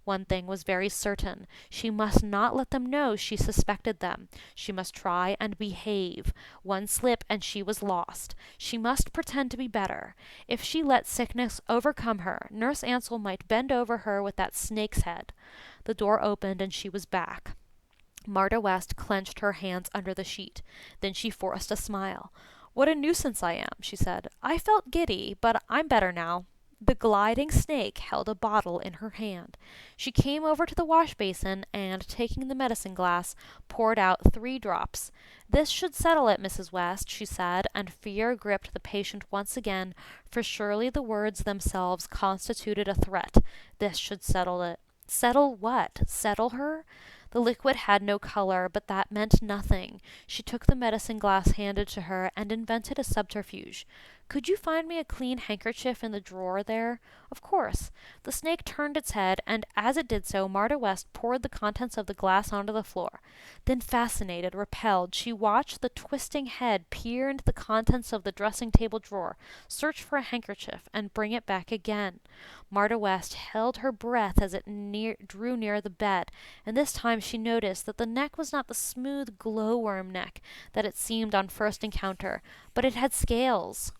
One thing was very certain. She must not let them know she suspected them. She must try and behave. One slip and she was lost. She must pretend to be better. If she let sickness overcome her, Nurse Ansell might bend over her with that snake's head. The door opened and she was back. Marta West clenched her hands under the sheet. Then she forced a smile. What a nuisance I am, she said. I felt giddy, but I'm better now. The gliding snake held a bottle in her hand. She came over to the wash basin and, taking the medicine glass, poured out 3 drops. This should settle it, Mrs. West, she said, and fear gripped the patient once again, for surely the words themselves constituted a threat. This should settle it. Settle what? Settle her? The liquid had no color, but that meant nothing. She took the medicine glass handed to her and invented a subterfuge. Could you find me a clean handkerchief in the drawer there? Of course. The snake turned its head, and as it did so, Marta West poured the contents of the glass onto the floor. Then, fascinated, repelled, she watched the twisting head peer into the contents of the dressing-table drawer, search for a handkerchief, and bring it back again. Marta West held her breath as it drew near the bed, and this time she noticed that the neck was not the smooth glowworm neck that it seemed on first encounter, but it had scales.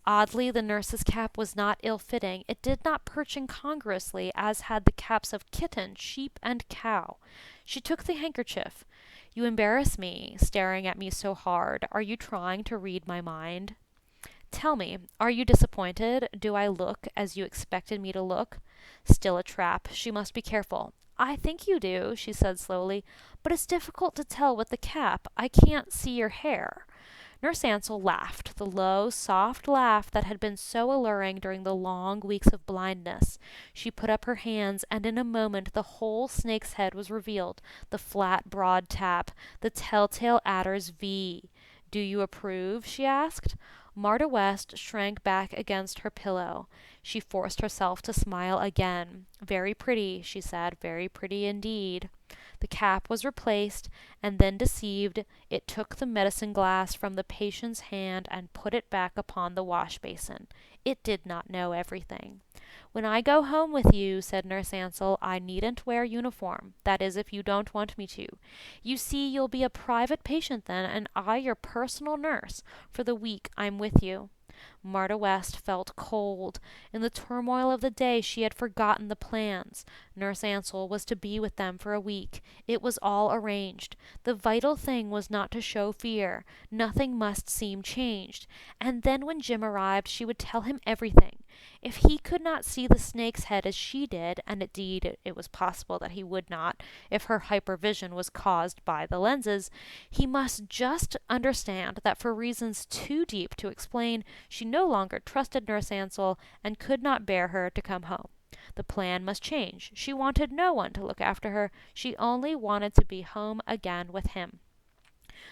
Oddly, the nurse's cap was not ill-fitting. It did not perch incongruously, as had the caps of kitten, sheep, and cow. She took the handkerchief. You embarrass me, staring at me so hard. Are you trying to read my mind? Tell me, are you disappointed? Do I look as you expected me to look? Still a trap. She must be careful. I think you do, she said slowly, but it's difficult to tell with the cap. I can't see your hair. Nurse Ansell laughed, the low, soft laugh that had been so alluring during the long weeks of blindness. She put up her hands, and in a moment the whole snake's head was revealed, the flat, broad tap, the telltale adder's V. Do you approve? She asked. Marta West shrank back against her pillow. She forced herself to smile again. Very pretty, she said, very pretty indeed. The cap was replaced, and then, deceived, it took the medicine glass from the patient's hand and put it back upon the wash basin. It did not know everything. "When I go home with you," said Nurse Ansell, "I needn't wear uniform. That is, if you don't want me to. You see, you'll be a private patient then, and I your personal nurse for the week I'm with you." Marta West felt cold. In the turmoil of the day she had forgotten the plans. Nurse Ansell was to be with them for a week. It was all arranged. The vital thing was not to show fear. Nothing must seem changed. And then when Jim arrived she would tell him everything. If he could not see the snake's head as she did, and indeed it was possible that he would not, if her hypervision was caused by the lenses, he must just understand that for reasons too deep to explain, she no longer trusted Nurse Ansell and could not bear her to come home. The plan must change. She wanted no one to look after her. She only wanted to be home again with him.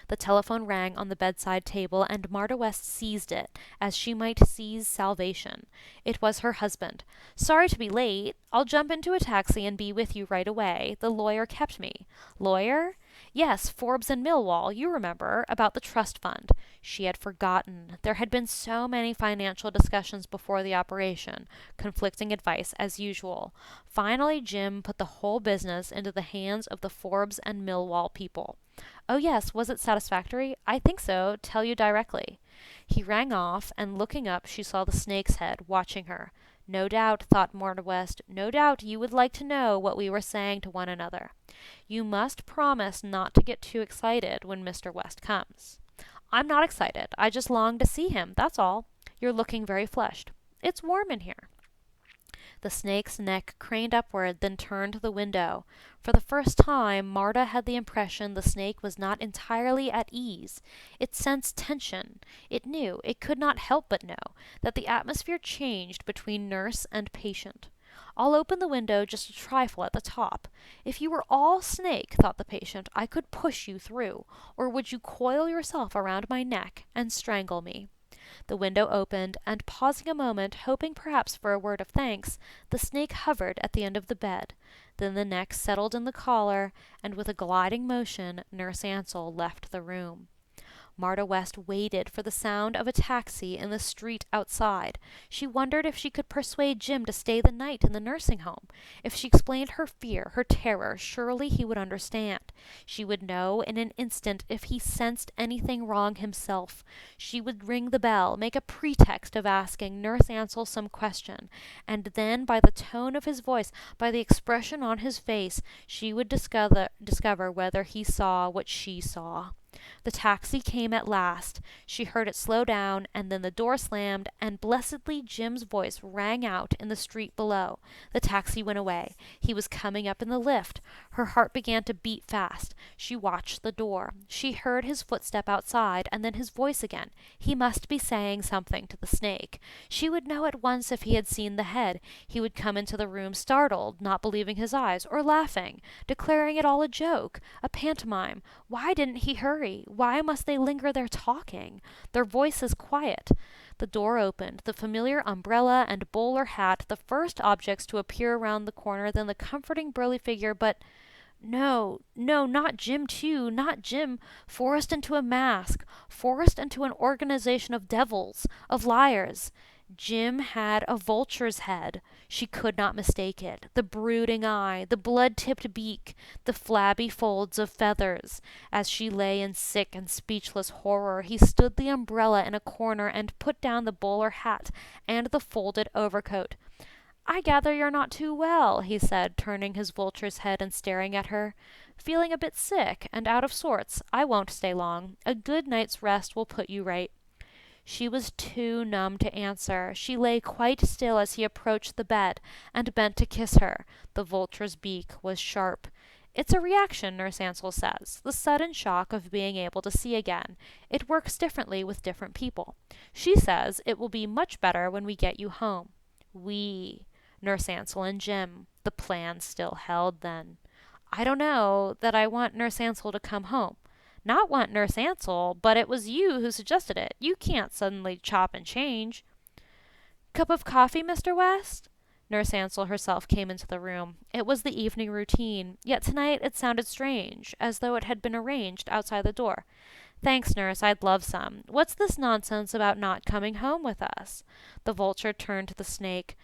The telephone rang on the bedside table, and Marta West seized it, as she might seize salvation. It was her husband. "Sorry to be late. I'll jump into a taxi and be with you right away. The lawyer kept me." "Lawyer?" "Yes, Forbes and Millwall, you remember, about the trust fund." She had forgotten. There had been so many financial discussions before the operation, conflicting advice as usual. Finally Jim put the whole business into the hands of the Forbes and Millwall people. "Oh yes, was it satisfactory?" "I think so. Tell you directly." He rang off, and looking up she saw the snake's head, watching her. No doubt, thought Marta West, no doubt you would like to know what we were saying to one another. "You must promise not to get too excited when Mr. West comes." "I'm not excited. I just long to see him, that's all." "You're looking very flushed." "It's warm in here." The snake's neck craned upward, then turned to the window. For the first time, Marta had the impression the snake was not entirely at ease. It sensed tension. It knew, it could not help but know, that the atmosphere changed between nurse and patient. "I'll open the window just a trifle at the top. If you were all snake," thought the patient, "I could push you through. Or would you coil yourself around my neck and strangle me?" The window opened, and pausing a moment, hoping perhaps for a word of thanks, the snake hovered at the end of the bed. Then the neck settled in the collar, and with a gliding motion, Nurse Ansell left the room. Marta West waited for the sound of a taxi in the street outside. She wondered if she could persuade Jim to stay the night in the nursing home. If she explained her fear, her terror, surely he would understand. She would know in an instant if he sensed anything wrong himself. She would ring the bell, make a pretext of asking Nurse Ansell some question, and then by the tone of his voice, by the expression on his face, she would discover whether he saw what she saw. The taxi came at last. She heard it slow down, and then the door slammed, and blessedly Jim's voice rang out in the street below. The taxi went away. He was coming up in the lift. Her heart began to beat fast. She watched the door. She heard his footstep outside, and then his voice again. He must be saying something to the snake. She would know at once if he had seen the head. He would come into the room startled, not believing his eyes, or laughing, declaring it all a joke, a pantomime. Why didn't he hurry? Why must they linger there talking? Their voices quiet. The door opened. The familiar umbrella and bowler hat, the first objects to appear around the corner, then the comforting burly figure, but no, no, not Jim too, not Jim, forced into a mask, forced into an organization of devils, of liars. Jim had a vulture's head. She could not mistake it. The brooding eye, the blood-tipped beak, the flabby folds of feathers. As she lay in sick and speechless horror, he stood the umbrella in a corner and put down the bowler hat and the folded overcoat. "I gather you're not too well," he said, turning his vulture's head and staring at her. "Feeling a bit sick and out of sorts. I won't stay long. A good night's rest will put you right." She was too numb to answer. She lay quite still as he approached the bed and bent to kiss her. The vulture's beak was sharp. "It's a reaction," Nurse Ansell says. "The sudden shock of being able to see again. It works differently with different people. She says it will be much better when we get you home." We. Nurse Ansell and Jim. The plan still held then. "I don't know that I want Nurse Ansell to come home." "Not want Nurse Ansell, but it was you who suggested it. You can't suddenly chop and change." "Cup of coffee, Mr. West?" Nurse Ansell herself came into the room. It was the evening routine, yet tonight it sounded strange, as though it had been arranged outside the door. Thanks, nurse, I'd love some. What's this nonsense about not coming home with us? The vulture turned to the snake,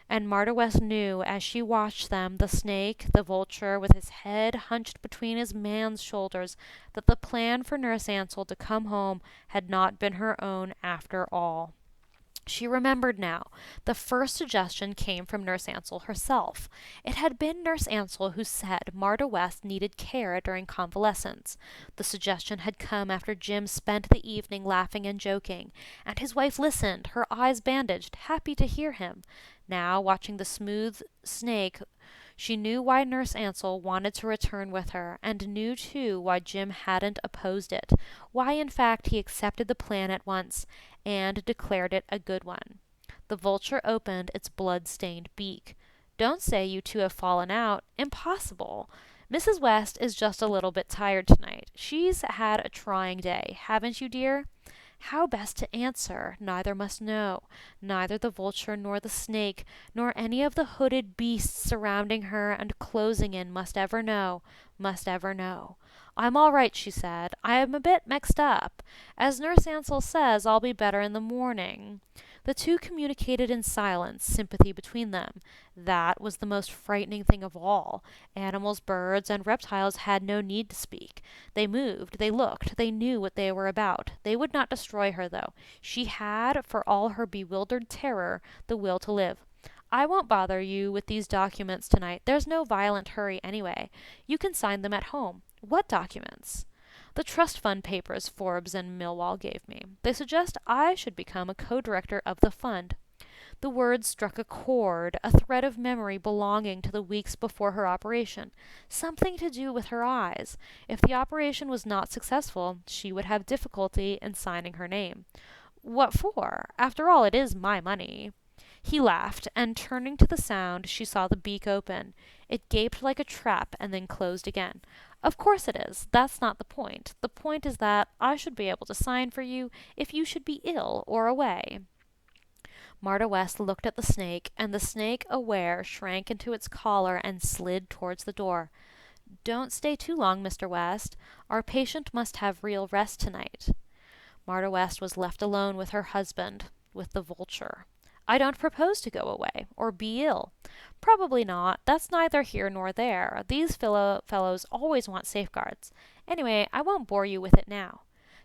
and Marta West knew as she watched them, the snake, the vulture, with his head hunched between his man's shoulders, that the plan for Nurse Ansell to come home had not been her own after all. She remembered now. The first suggestion came from Nurse Ansell herself. It had been Nurse Ansell who said Marta West needed care during convalescence. The suggestion had come after Jim spent the evening laughing and joking, and his wife listened, her eyes bandaged, happy to hear him. Now, watching the smooth snake, she knew why Nurse Ansell wanted to return with her, and knew, too, why Jim hadn't opposed it, why, in fact, he accepted the plan at once, and declared it a good one. The vulture opened its blood-stained beak. Don't say you two have fallen out. Impossible. Mrs. West is just a little bit tired tonight. She's had a trying day, haven't you, dear? How best to answer? Neither must know. Neither the vulture nor the snake, nor any of the hooded beasts surrounding her and closing in must ever know, must ever know. I'm all right, she said. I am a bit mixed up. As Nurse Ansell says, I'll be better in the morning. The two communicated in silence, sympathy between them. That was the most frightening thing of all. Animals, birds, and reptiles had no need to speak. They moved, they looked, they knew what they were about. They would not destroy her, though. She had, for all her bewildered terror, the will to live. I won't bother you with these documents tonight. There's no violent hurry anyway. You can sign them at home. What documents? The trust fund papers Forbes and Millwall gave me. They suggest I should become a co-director of the fund. The words struck a chord, a thread of memory belonging to the weeks before her operation. Something to do with her eyes. If the operation was not successful, she would have difficulty in signing her name. What for? After all, it is my money. He laughed, and turning to the sound, she saw the beak open. It gaped like a trap and then closed again. Of course it is. That's not the point. The point is that I should be able to sign for you if you should be ill or away. Marta West looked at the snake, and the snake, aware, shrank into its collar and slid towards the door. Don't stay too long, Mr. West. Our patient must have real rest tonight. Marta West was left alone with her husband, with the vulture. I don't propose to go away, or be ill. Probably not. That's neither here nor there. These fellows always want safeguards. Anyway, I won't bore you with it now.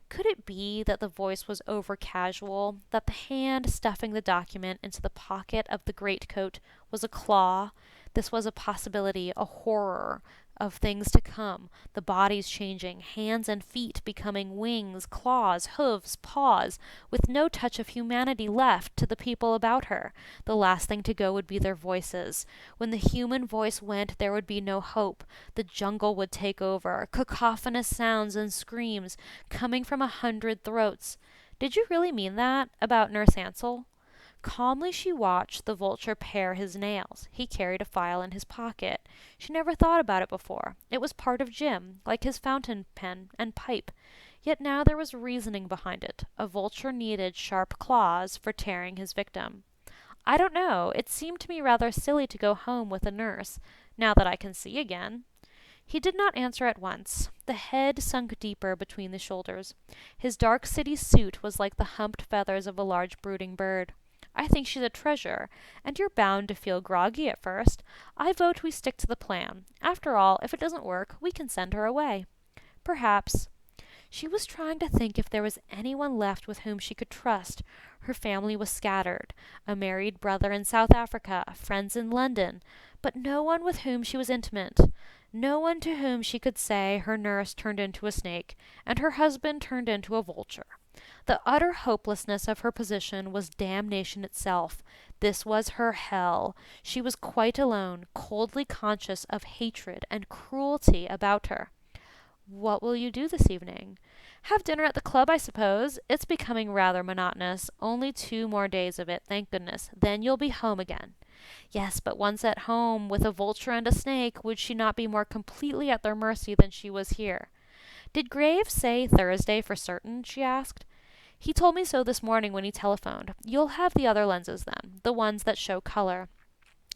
Could it be that the voice was over-casual, that the hand stuffing the document into the pocket of the greatcoat was a claw? This was a possibility, a horror of things to come, the bodies changing, hands and feet becoming wings, claws, hooves, paws, with no touch of humanity left to the people about her. The last thing to go would be their voices. When the human voice went, there would be no hope. The jungle would take over, cacophonous sounds and screams coming from 100 throats. Did you really mean that about Nurse Ansell? Calmly she watched the vulture pare his nails. He carried a file in his pocket. She never thought about it before. It was part of Jim, like his fountain pen and pipe. Yet now there was reasoning behind it. A vulture needed sharp claws for tearing his victim. I don't know. It seemed to me rather silly to go home with a nurse, now that I can see again. He did not answer at once. The head sunk deeper between the shoulders. His dark city suit was like the humped feathers of a large brooding bird. I think she's a treasure, and you're bound to feel groggy at first. I vote we stick to the plan. After all, if it doesn't work, we can send her away. Perhaps. She was trying to think if there was anyone left with whom she could trust. Her family was scattered. A married brother in South Africa, friends in London, but no one with whom she was intimate. No one to whom she could say her nurse turned into a snake, and her husband turned into a vulture. The utter hopelessness of her position was damnation itself. This was her hell. She was quite alone, coldly conscious of hatred and cruelty about her. What will you do this evening? Have dinner at the club, I suppose. It's becoming rather monotonous. Only 2 more days of it, thank goodness. Then you'll be home again. Yes, but once at home, with a vulture and a snake, would she not be more completely at their mercy than she was here? Did Graves say Thursday for certain? She asked. He told me so this morning when he telephoned. You'll have the other lenses then, the ones that show color.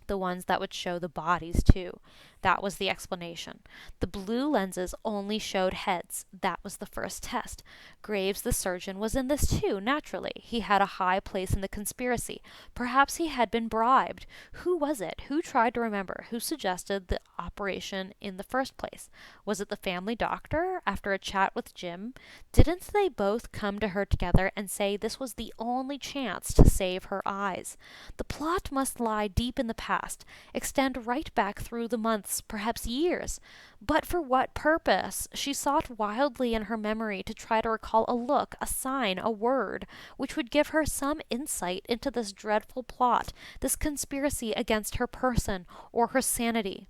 The ones that would show the bodies, too. That was the explanation. The blue lenses only showed heads. That was the first test. Graves, the surgeon, was in this too, naturally. He had a high place in the conspiracy. Perhaps he had been bribed. Who was it? Who tried to remember? Who suggested the operation in the first place? Was it the family doctor, after a chat with Jim? Didn't they both come to her together and say this was the only chance to save her eyes? The plot must lie deep in the past, extend right back through the months, perhaps years. But for what purpose? She sought wildly in her memory to try to recall a look, a sign, a word, which would give her some insight into this dreadful plot, this conspiracy against her person or her sanity.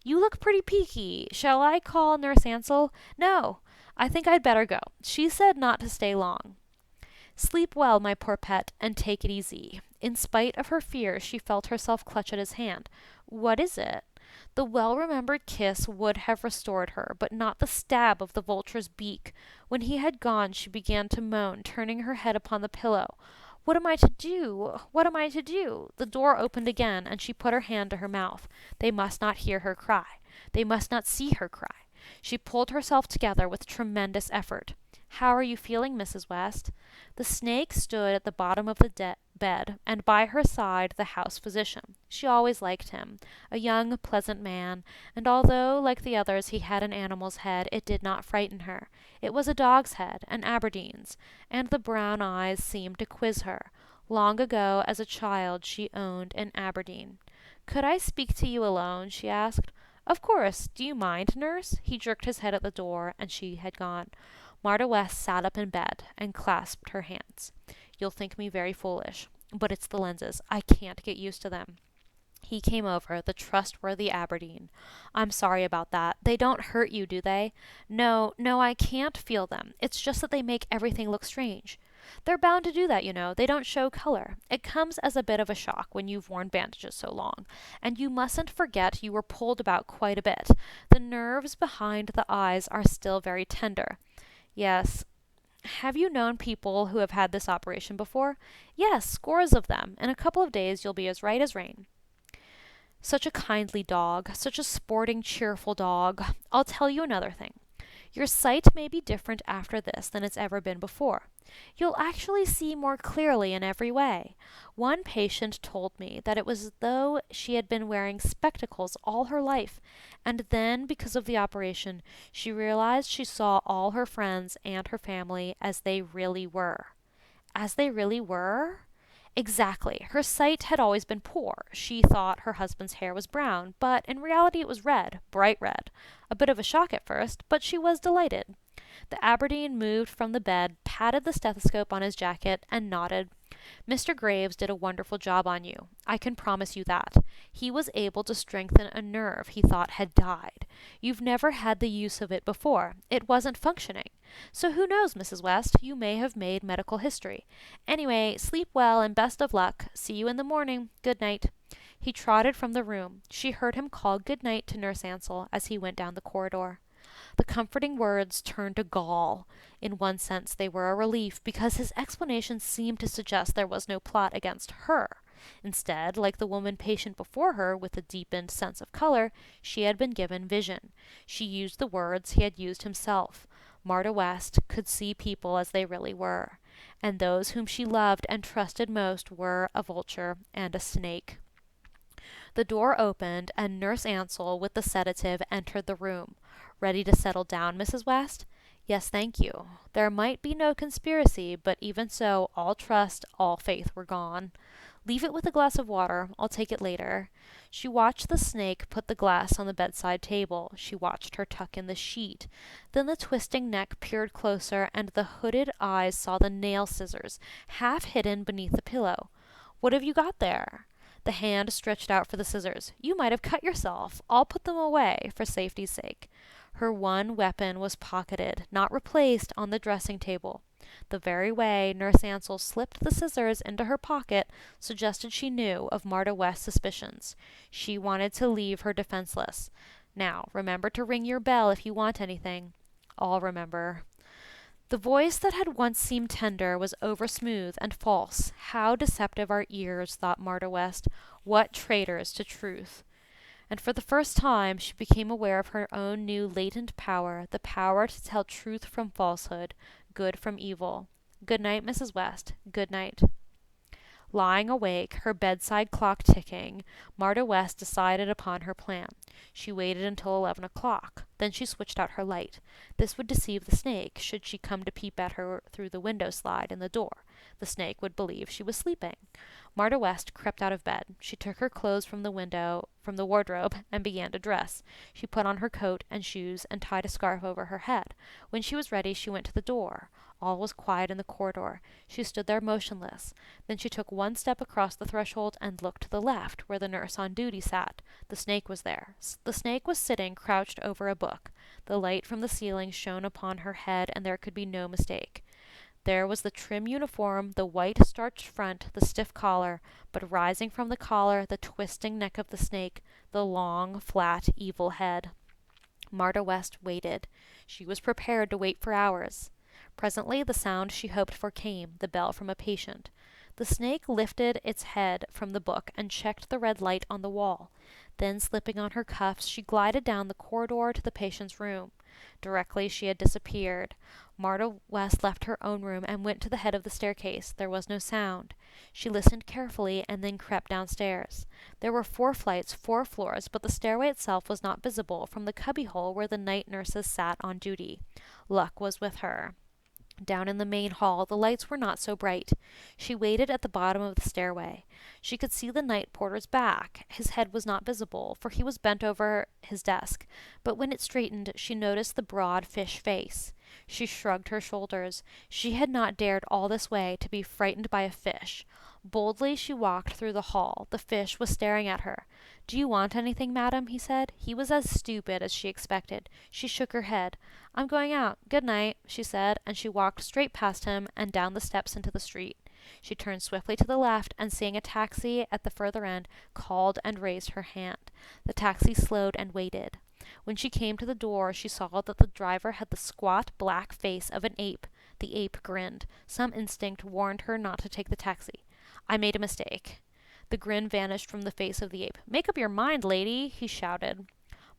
"You look pretty peaky. Shall I call Nurse Ansell?" "No, I think I'd better go. She said not to stay long." "Sleep well, my poor pet, and take it easy." In spite of her fear, she felt herself clutch at his hand. What is it? The well-remembered kiss would have restored her, but not the stab of the vulture's beak. When he had gone, she began to moan, turning her head upon the pillow. "What am I to do? What am I to do?" The door opened again, and she put her hand to her mouth. They must not hear her cry. They must not see her cry. She pulled herself together with tremendous effort. "How are you feeling, Mrs. West?" The snake stood at the bottom of the bed, and by her side the house physician. She always liked him, a young, pleasant man, and although, like the others, he had an animal's head, it did not frighten her. It was a dog's head, an Aberdeen's, and the brown eyes seemed to quiz her. Long ago, as a child, she owned an Aberdeen. "Could I speak to you alone?" she asked. "Of course. Do you mind, nurse?" He jerked his head at the door, and she had gone. Marta West sat up in bed and clasped her hands. "You'll think me very foolish, but it's the lenses. I can't get used to them." He came over, the trustworthy Aberdeen. "I'm sorry about that. They don't hurt you, do they?" No, I can't feel them. It's just that they make everything look strange." "They're bound to do that, you know. They don't show color. It comes as a bit of a shock when you've worn bandages so long. And you mustn't forget you were pulled about quite a bit. The nerves behind the eyes are still very tender." "Yes." "Have you known people who have had this operation before?" "Yes, scores of them. In a couple of days you'll be as right as rain." Such a kindly dog, such a sporting, cheerful dog. I'll tell you another thing. Your sight may be different after this than it's ever been before. You'll actually see more clearly in every way. One patient told me that it was as though she had been wearing spectacles all her life, and then, because of the operation, she realized she saw all her friends and her family as they really were. As they really were? Exactly. Her sight had always been poor. She thought her husband's hair was brown, but in reality it was red, bright red. A bit of a shock at first, but she was delighted. The Aberdeen moved from the bed, patted the stethoscope on his jacket, and nodded. "Mr. Graves did a wonderful job on you. I can promise you that. He was able to strengthen a nerve he thought had died. You've never had the use of it before. It wasn't functioning. So who knows, Mrs. West? You may have made medical history. Anyway, sleep well and best of luck. See you in the morning. Good night." He trotted from the room. She heard him call good night to Nurse Ansell as he went down the corridor. The comforting words turned to gall. In one sense they were a relief, because his explanation seemed to suggest there was no plot against her. Instead, like the woman patient before her with a deepened sense of color, she had been given vision. She used the words he had used himself. Marta West could see people as they really were, and those whom she loved and trusted most were a vulture and a snake. The door opened, and Nurse Ansell, with the sedative, entered the room. "Ready to settle down, Mrs. West?" "Yes, thank you." There might be no conspiracy, but even so, all trust, all faith were gone. "Leave it with a glass of water. I'll take it later." She watched the snake put the glass on the bedside table. She watched her tuck in the sheet. Then the twisting neck peered closer, and the hooded eyes saw the nail scissors, half hidden beneath the pillow. "What have you got there?" The hand stretched out for the scissors. "You might have cut yourself. I'll put them away, for safety's sake." Her one weapon was pocketed, not replaced, on the dressing table. The very way Nurse Ansell slipped the scissors into her pocket suggested she knew of Marta West's suspicions. She wanted to leave her defenseless. "Now, remember to ring your bell if you want anything." "I'll remember." The voice that had once seemed tender was over-smooth and false. How deceptive are ears, thought Marta West. What traitors to truth! And for the first time she became aware of her own new latent power, the power to tell truth from falsehood, good from evil. Good night, Mrs. West. Good night. Lying awake, her bedside clock ticking, Marta West decided upon her plan. She waited until 11 o'clock. Then she switched out her light. This would deceive the snake, should she come to peep at her through the window slide in the door. The snake would believe she was sleeping. Marta West crept out of bed. She took her clothes from the wardrobe, and began to dress. She put on her coat and shoes and tied a scarf over her head. When she was ready, she went to the door. All was quiet in the corridor. She stood there motionless. Then she took one step across the threshold and looked to the left, where the nurse on duty sat. The snake was there. The snake was sitting crouched over a book. The light from the ceiling shone upon her head, and there could be no mistake. There was the trim uniform, the white starched front, the stiff collar, but rising from the collar, the twisting neck of the snake, the long, flat, evil head. Marta West waited. She was prepared to wait for hours. Presently the sound she hoped for came, the bell from a patient. The snake lifted its head from the book and checked the red light on the wall. Then, slipping on her cuffs, she glided down the corridor to the patient's room. Directly she had disappeared. Marta West left her own room and went to the head of the staircase. There was no sound. She listened carefully and then crept downstairs. There were 4 flights, 4 floors, but the stairway itself was not visible from the cubbyhole where the night nurses sat on duty. Luck was with her. Down in the main hall, the lights were not so bright. She waited at the bottom of the stairway. She could see the night porter's back. His head was not visible, for he was bent over his desk, but when it straightened, she noticed the broad fish face. She shrugged her shoulders. She had not dared all this way to be frightened by a fish. Boldly she walked through the hall. The fish was staring at her. "Do you want anything, madam?" he said. He was as stupid as she expected. She shook her head. "I'm going out. Good night," she said, and she walked straight past him and down the steps into the street. She turned swiftly to the left, and seeing a taxi at the further end, called and raised her hand. The taxi slowed and waited. When she came to the door, she saw that the driver had the squat, black face of an ape. The ape grinned. Some instinct warned her not to take the taxi. "I made a mistake." The grin vanished from the face of the ape. "Make up your mind, lady," he shouted.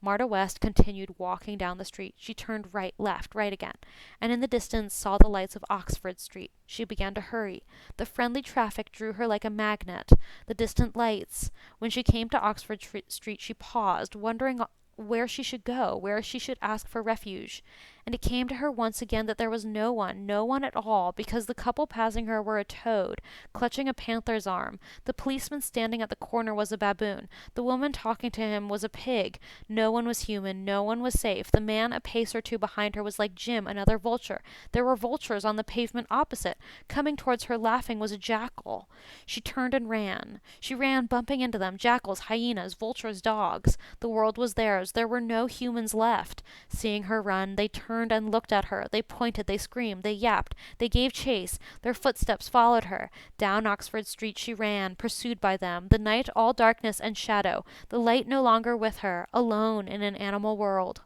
Marta West continued walking down the street. She turned right, left, right again, and in the distance saw the lights of Oxford Street. She began to hurry. The friendly traffic drew her like a magnet. The distant lights. When she came to Oxford Street, she paused, wondering where she should go, where she should ask for refuge. And it came to her once again that there was no one at all, because the couple passing her were a toad, clutching a panther's arm. The policeman standing at the corner was a baboon. The woman talking to him was a pig. No one was human. No one was safe. The man a pace or two behind her was like Jim, another vulture. There were vultures on the pavement opposite. Coming towards her laughing was a jackal. She turned and ran. She ran, bumping into them, jackals, hyenas, vultures, dogs. The world was theirs. There were no humans left. Seeing her run, they turned and looked at her. They pointed, they screamed, they yapped, they gave chase. Their footsteps followed her. Down Oxford Street she ran, pursued by them. The night all darkness and shadow. The light no longer with her, alone in an animal world.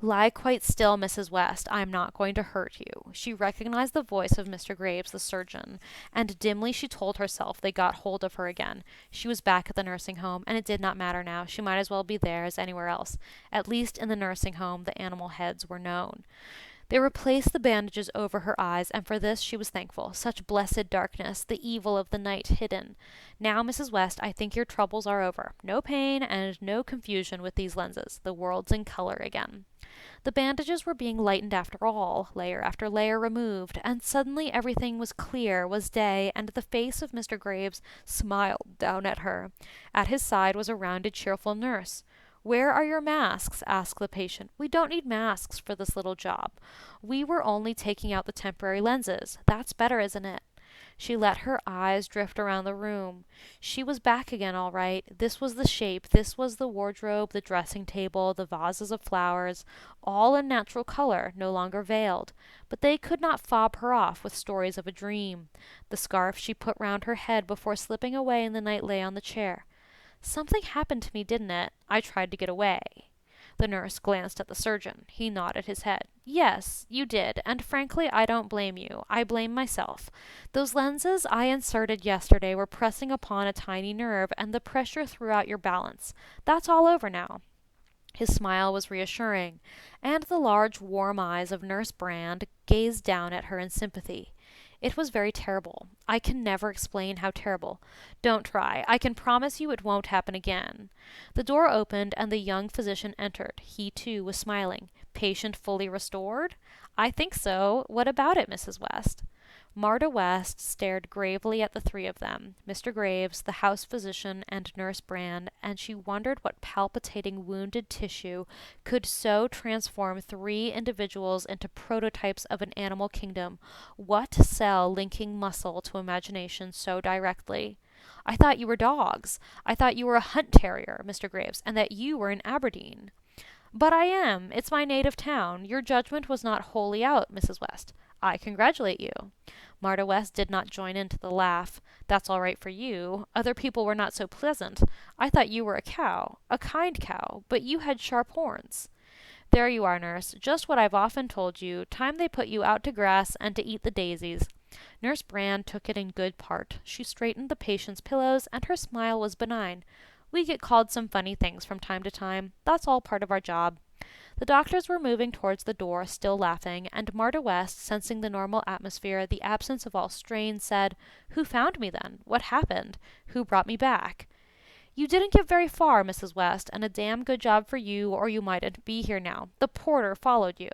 "Lie quite still, Mrs. West. I am not going to hurt you." She recognized the voice of Mr. Graves, the surgeon, and dimly she told herself they got hold of her again. She was back at the nursing home, and it did not matter now. She might as well be there as anywhere else. At least in the nursing home the animal heads were known. They replaced the bandages over her eyes, and for this she was thankful. Such blessed darkness, the evil of the night hidden. "Now, Mrs. West, I think your troubles are over. No pain and no confusion with these lenses. The world's in color again." The bandages were being lightened after all, layer after layer removed, and suddenly everything was clear, was day, and the face of Mr. Graves smiled down at her. At his side was a rounded, cheerful nurse. "Where are your masks?" asked the patient. "We don't need masks for this little job. We were only taking out the temporary lenses. That's better, isn't it?" She let her eyes drift around the room. She was back again, all right. This was the shape, this was the wardrobe, the dressing table, the vases of flowers, all in natural color, no longer veiled. But they could not fob her off with stories of a dream. The scarf she put round her head before slipping away in the night lay on the chair. "Something happened to me, didn't it? I tried to get away." The nurse glanced at the surgeon. He nodded his head. Yes, you did, and frankly, I don't blame you. I blame myself. Those lenses I inserted yesterday were pressing upon a tiny nerve, and the pressure threw out your balance. That's all over now. His smile was reassuring, and the large, warm eyes of Nurse Brand gazed down at her in sympathy. It was very terrible. I can never explain how terrible. Don't try. I can promise you it won't happen again. The door opened and the young physician entered. He, too, was smiling. Patient fully restored? I think so. What about it, Mrs. West? Marta West stared gravely at the three of them, Mr. Graves, the house physician, and Nurse Brand, and she wondered what palpitating wounded tissue could so transform three individuals into prototypes of an animal kingdom. What cell linking muscle to imagination so directly? I thought you were dogs. I thought you were a hunt terrier, Mr. Graves, and that you were in Aberdeen. But I am. It's my native town. Your judgment was not wholly out, Mrs. West. I congratulate you. Marta West did not join into the laugh. That's all right for you. Other people were not so pleasant. I thought you were a cow, a kind cow, but you had sharp horns. There you are, nurse. Just what I've often told you. Time they put you out to grass and to eat the daisies. Nurse Brand took it in good part. She straightened the patient's pillows, and her smile was benign. We get called some funny things from time to time. That's all part of our job. The doctors were moving towards the door, still laughing, and Marta West, sensing the normal atmosphere, the absence of all strain, said, Who found me then? What happened? Who brought me back? You didn't get very far, Mrs. West, and a damn good job for you, or you mightn't be here now. The porter followed you.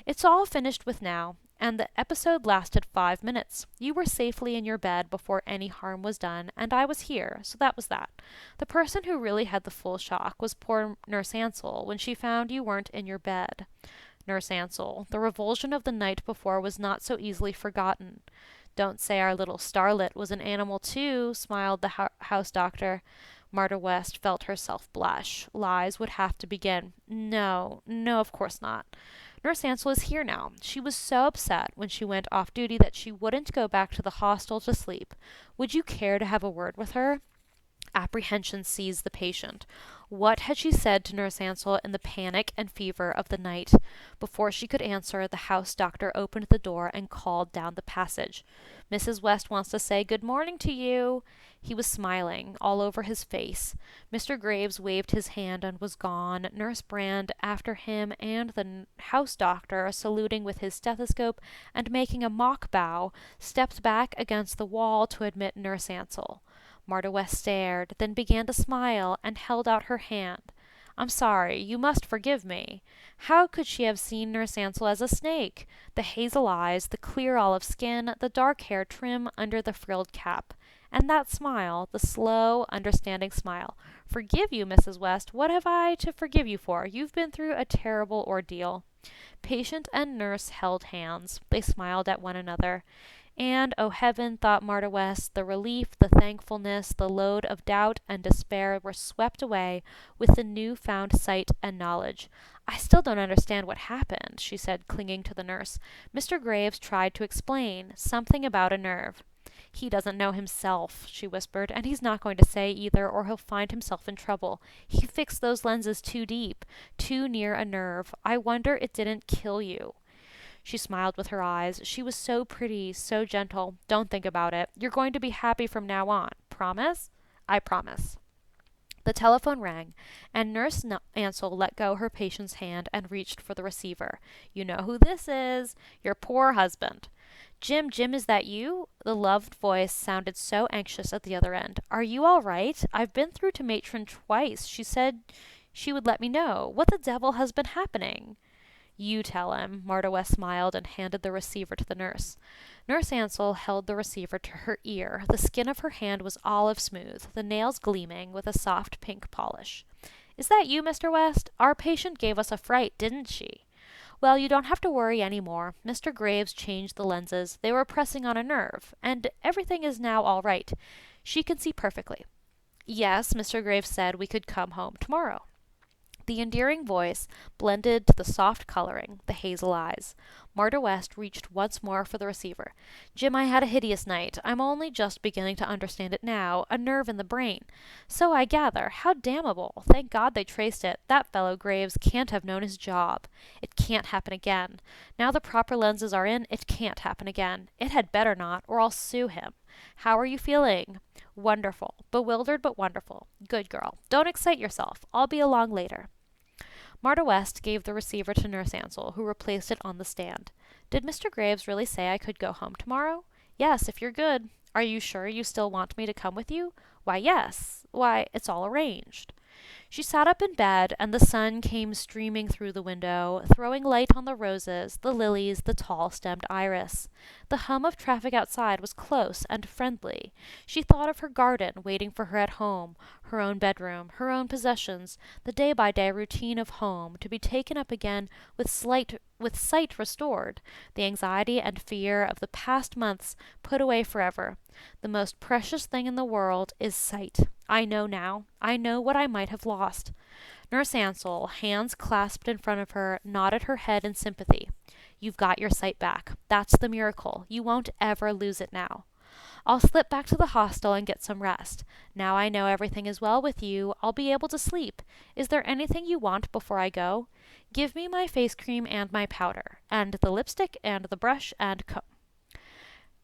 It's all finished with now, and the episode lasted 5 minutes. You were safely in your bed before any harm was done, and I was here, so that was that. The person who really had the full shock was poor Nurse Ansell when she found you weren't in your bed. Nurse Ansell, the revulsion of the night before was not so easily forgotten. Don't say our little starlet was an animal too, smiled the house doctor. Marta West felt herself blush. Lies would have to begin. No, of course not. Nurse Ansell is here now. She was so upset when she went off duty that she wouldn't go back to the hostel to sleep. Would you care to have a word with her? Apprehension seized the patient. What had she said to Nurse Ansell in the panic and fever of the night? Before she could answer, the house doctor opened the door and called down the passage. Mrs. West wants to say good morning to you. He was smiling all over his face. Mr. Graves waved his hand and was gone, Nurse Brand after him, and the house doctor, saluting with his stethoscope and making a mock bow, stepped back against the wall to admit Nurse Ansell. Marta West stared, then began to smile, and held out her hand. I'm sorry, you must forgive me. How could she have seen Nurse Ansell as a snake? The hazel eyes, the clear olive skin, the dark hair trim under the frilled cap. And that smile, the slow, understanding smile. Forgive you, Mrs. West? What have I to forgive you for? You've been through a terrible ordeal. Patient and nurse held hands. They smiled at one another. And, oh heaven, thought Marta West, the relief, the thankfulness, the load of doubt and despair were swept away with the new-found sight and knowledge. I still don't understand what happened, she said, clinging to the nurse. Mr. Graves tried to explain, something about a nerve. He doesn't know himself, she whispered, and he's not going to say either, or he'll find himself in trouble. He fixed those lenses too deep, too near a nerve. I wonder it didn't kill you. She smiled with her eyes. She was so pretty, so gentle. Don't think about it. You're going to be happy from now on. Promise? I promise. The telephone rang, and Nurse Ansell let go her patient's hand and reached for the receiver. You know who this is. Your poor husband. Jim, is that you? The loved voice sounded so anxious at the other end. Are you all right? I've been through to Matron twice. She said she would let me know. What the devil has been happening? You tell him. Marta West smiled and handed the receiver to the nurse. Nurse Ansell held the receiver to her ear. The skin of her hand was olive smooth, the nails gleaming with a soft pink polish. Is that you, Mr. West? Our patient gave us a fright, didn't she? Well, you don't have to worry any more. Mr. Graves changed the lenses. They were pressing on a nerve, and everything is now all right. She can see perfectly. Yes, Mr. Graves said we could come home tomorrow. The endearing voice blended to the soft coloring, the hazel eyes. Marta West reached once more for the receiver. Jim, I had a hideous night. I'm only just beginning to understand it now. A nerve in the brain. So I gather. How damnable. Thank God they traced it. That fellow Graves can't have known his job. It can't happen again. Now the proper lenses are in, it can't happen again. It had better not, or I'll sue him. How are you feeling? Wonderful. Bewildered but wonderful. Good girl. Don't excite yourself. I'll be along later. Marta West gave the receiver to Nurse Ansell, who replaced it on the stand. Did Mr. Graves really say I could go home tomorrow? Yes, if you're good. Are you sure you still want me to come with you? Why, yes. Why, it's all arranged. She sat up in bed, and the sun came streaming through the window, throwing light on the roses, the lilies, the tall-stemmed iris. The hum of traffic outside was close and friendly. She thought of her garden waiting for her at home, her own bedroom, her own possessions, the day-by-day routine of home, to be taken up again with sight restored, the anxiety and fear of the past months put away forever. The most precious thing in the world is sight. I know now. I know what I might have lost. Nurse Ansell, hands clasped in front of her, nodded her head in sympathy. You've got your sight back. That's the miracle. You won't ever lose it now. I'll slip back to the hostel and get some rest. Now I know everything is well with you, I'll be able to sleep. Is there anything you want before I go? Give me my face cream and my powder, and the lipstick and the brush and comb.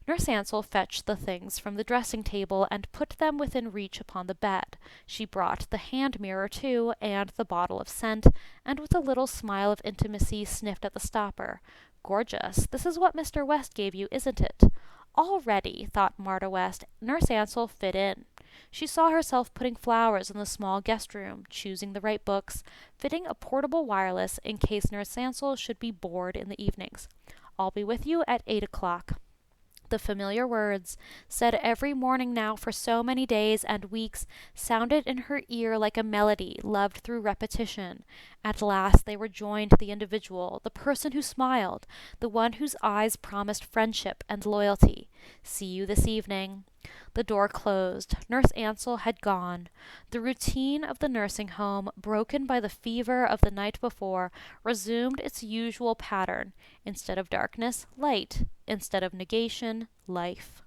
Nurse Ansell fetched the things from the dressing-table and put them within reach upon the bed. She brought the hand mirror, too, and the bottle of scent, and with a little smile of intimacy sniffed at the stopper. Gorgeous. This is what Mr. West gave you, isn't it? Already, thought Marta West, Nurse Ansell fit in. She saw herself putting flowers in the small guest room, choosing the right books, fitting a portable wireless in case Nurse Ansell should be bored in the evenings. I'll be with you at 8 o'clock. The familiar words, said every morning now for so many days and weeks, sounded in her ear like a melody loved through repetition. At last they rejoined the individual, the person who smiled, the one whose eyes promised friendship and loyalty. See you this evening. The door closed. Nurse Ansell had gone. The routine of the nursing home, broken by the fever of the night before, resumed its usual pattern. Instead of darkness, light. Instead of negation, life.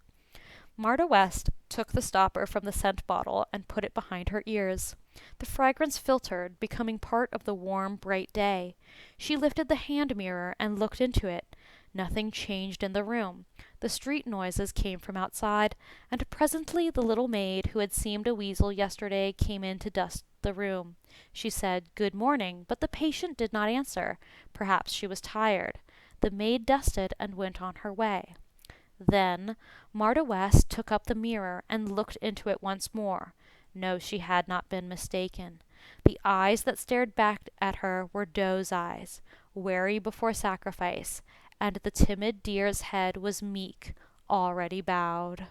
Marta West took the stopper from the scent bottle and put it behind her ears. The fragrance filtered, becoming part of the warm, bright day. She lifted the hand mirror and looked into it. Nothing changed in the room. The street noises came from outside, and presently the little maid who had seemed a weasel yesterday came in to dust the room. She said, "Good morning," but the patient did not answer. Perhaps she was tired. The maid dusted and went on her way. Then Marta West took up the mirror and looked into it once more. No, she had not been mistaken. The eyes that stared back at her were doe's eyes, wary before sacrifice, and the timid deer's head was meek, already bowed.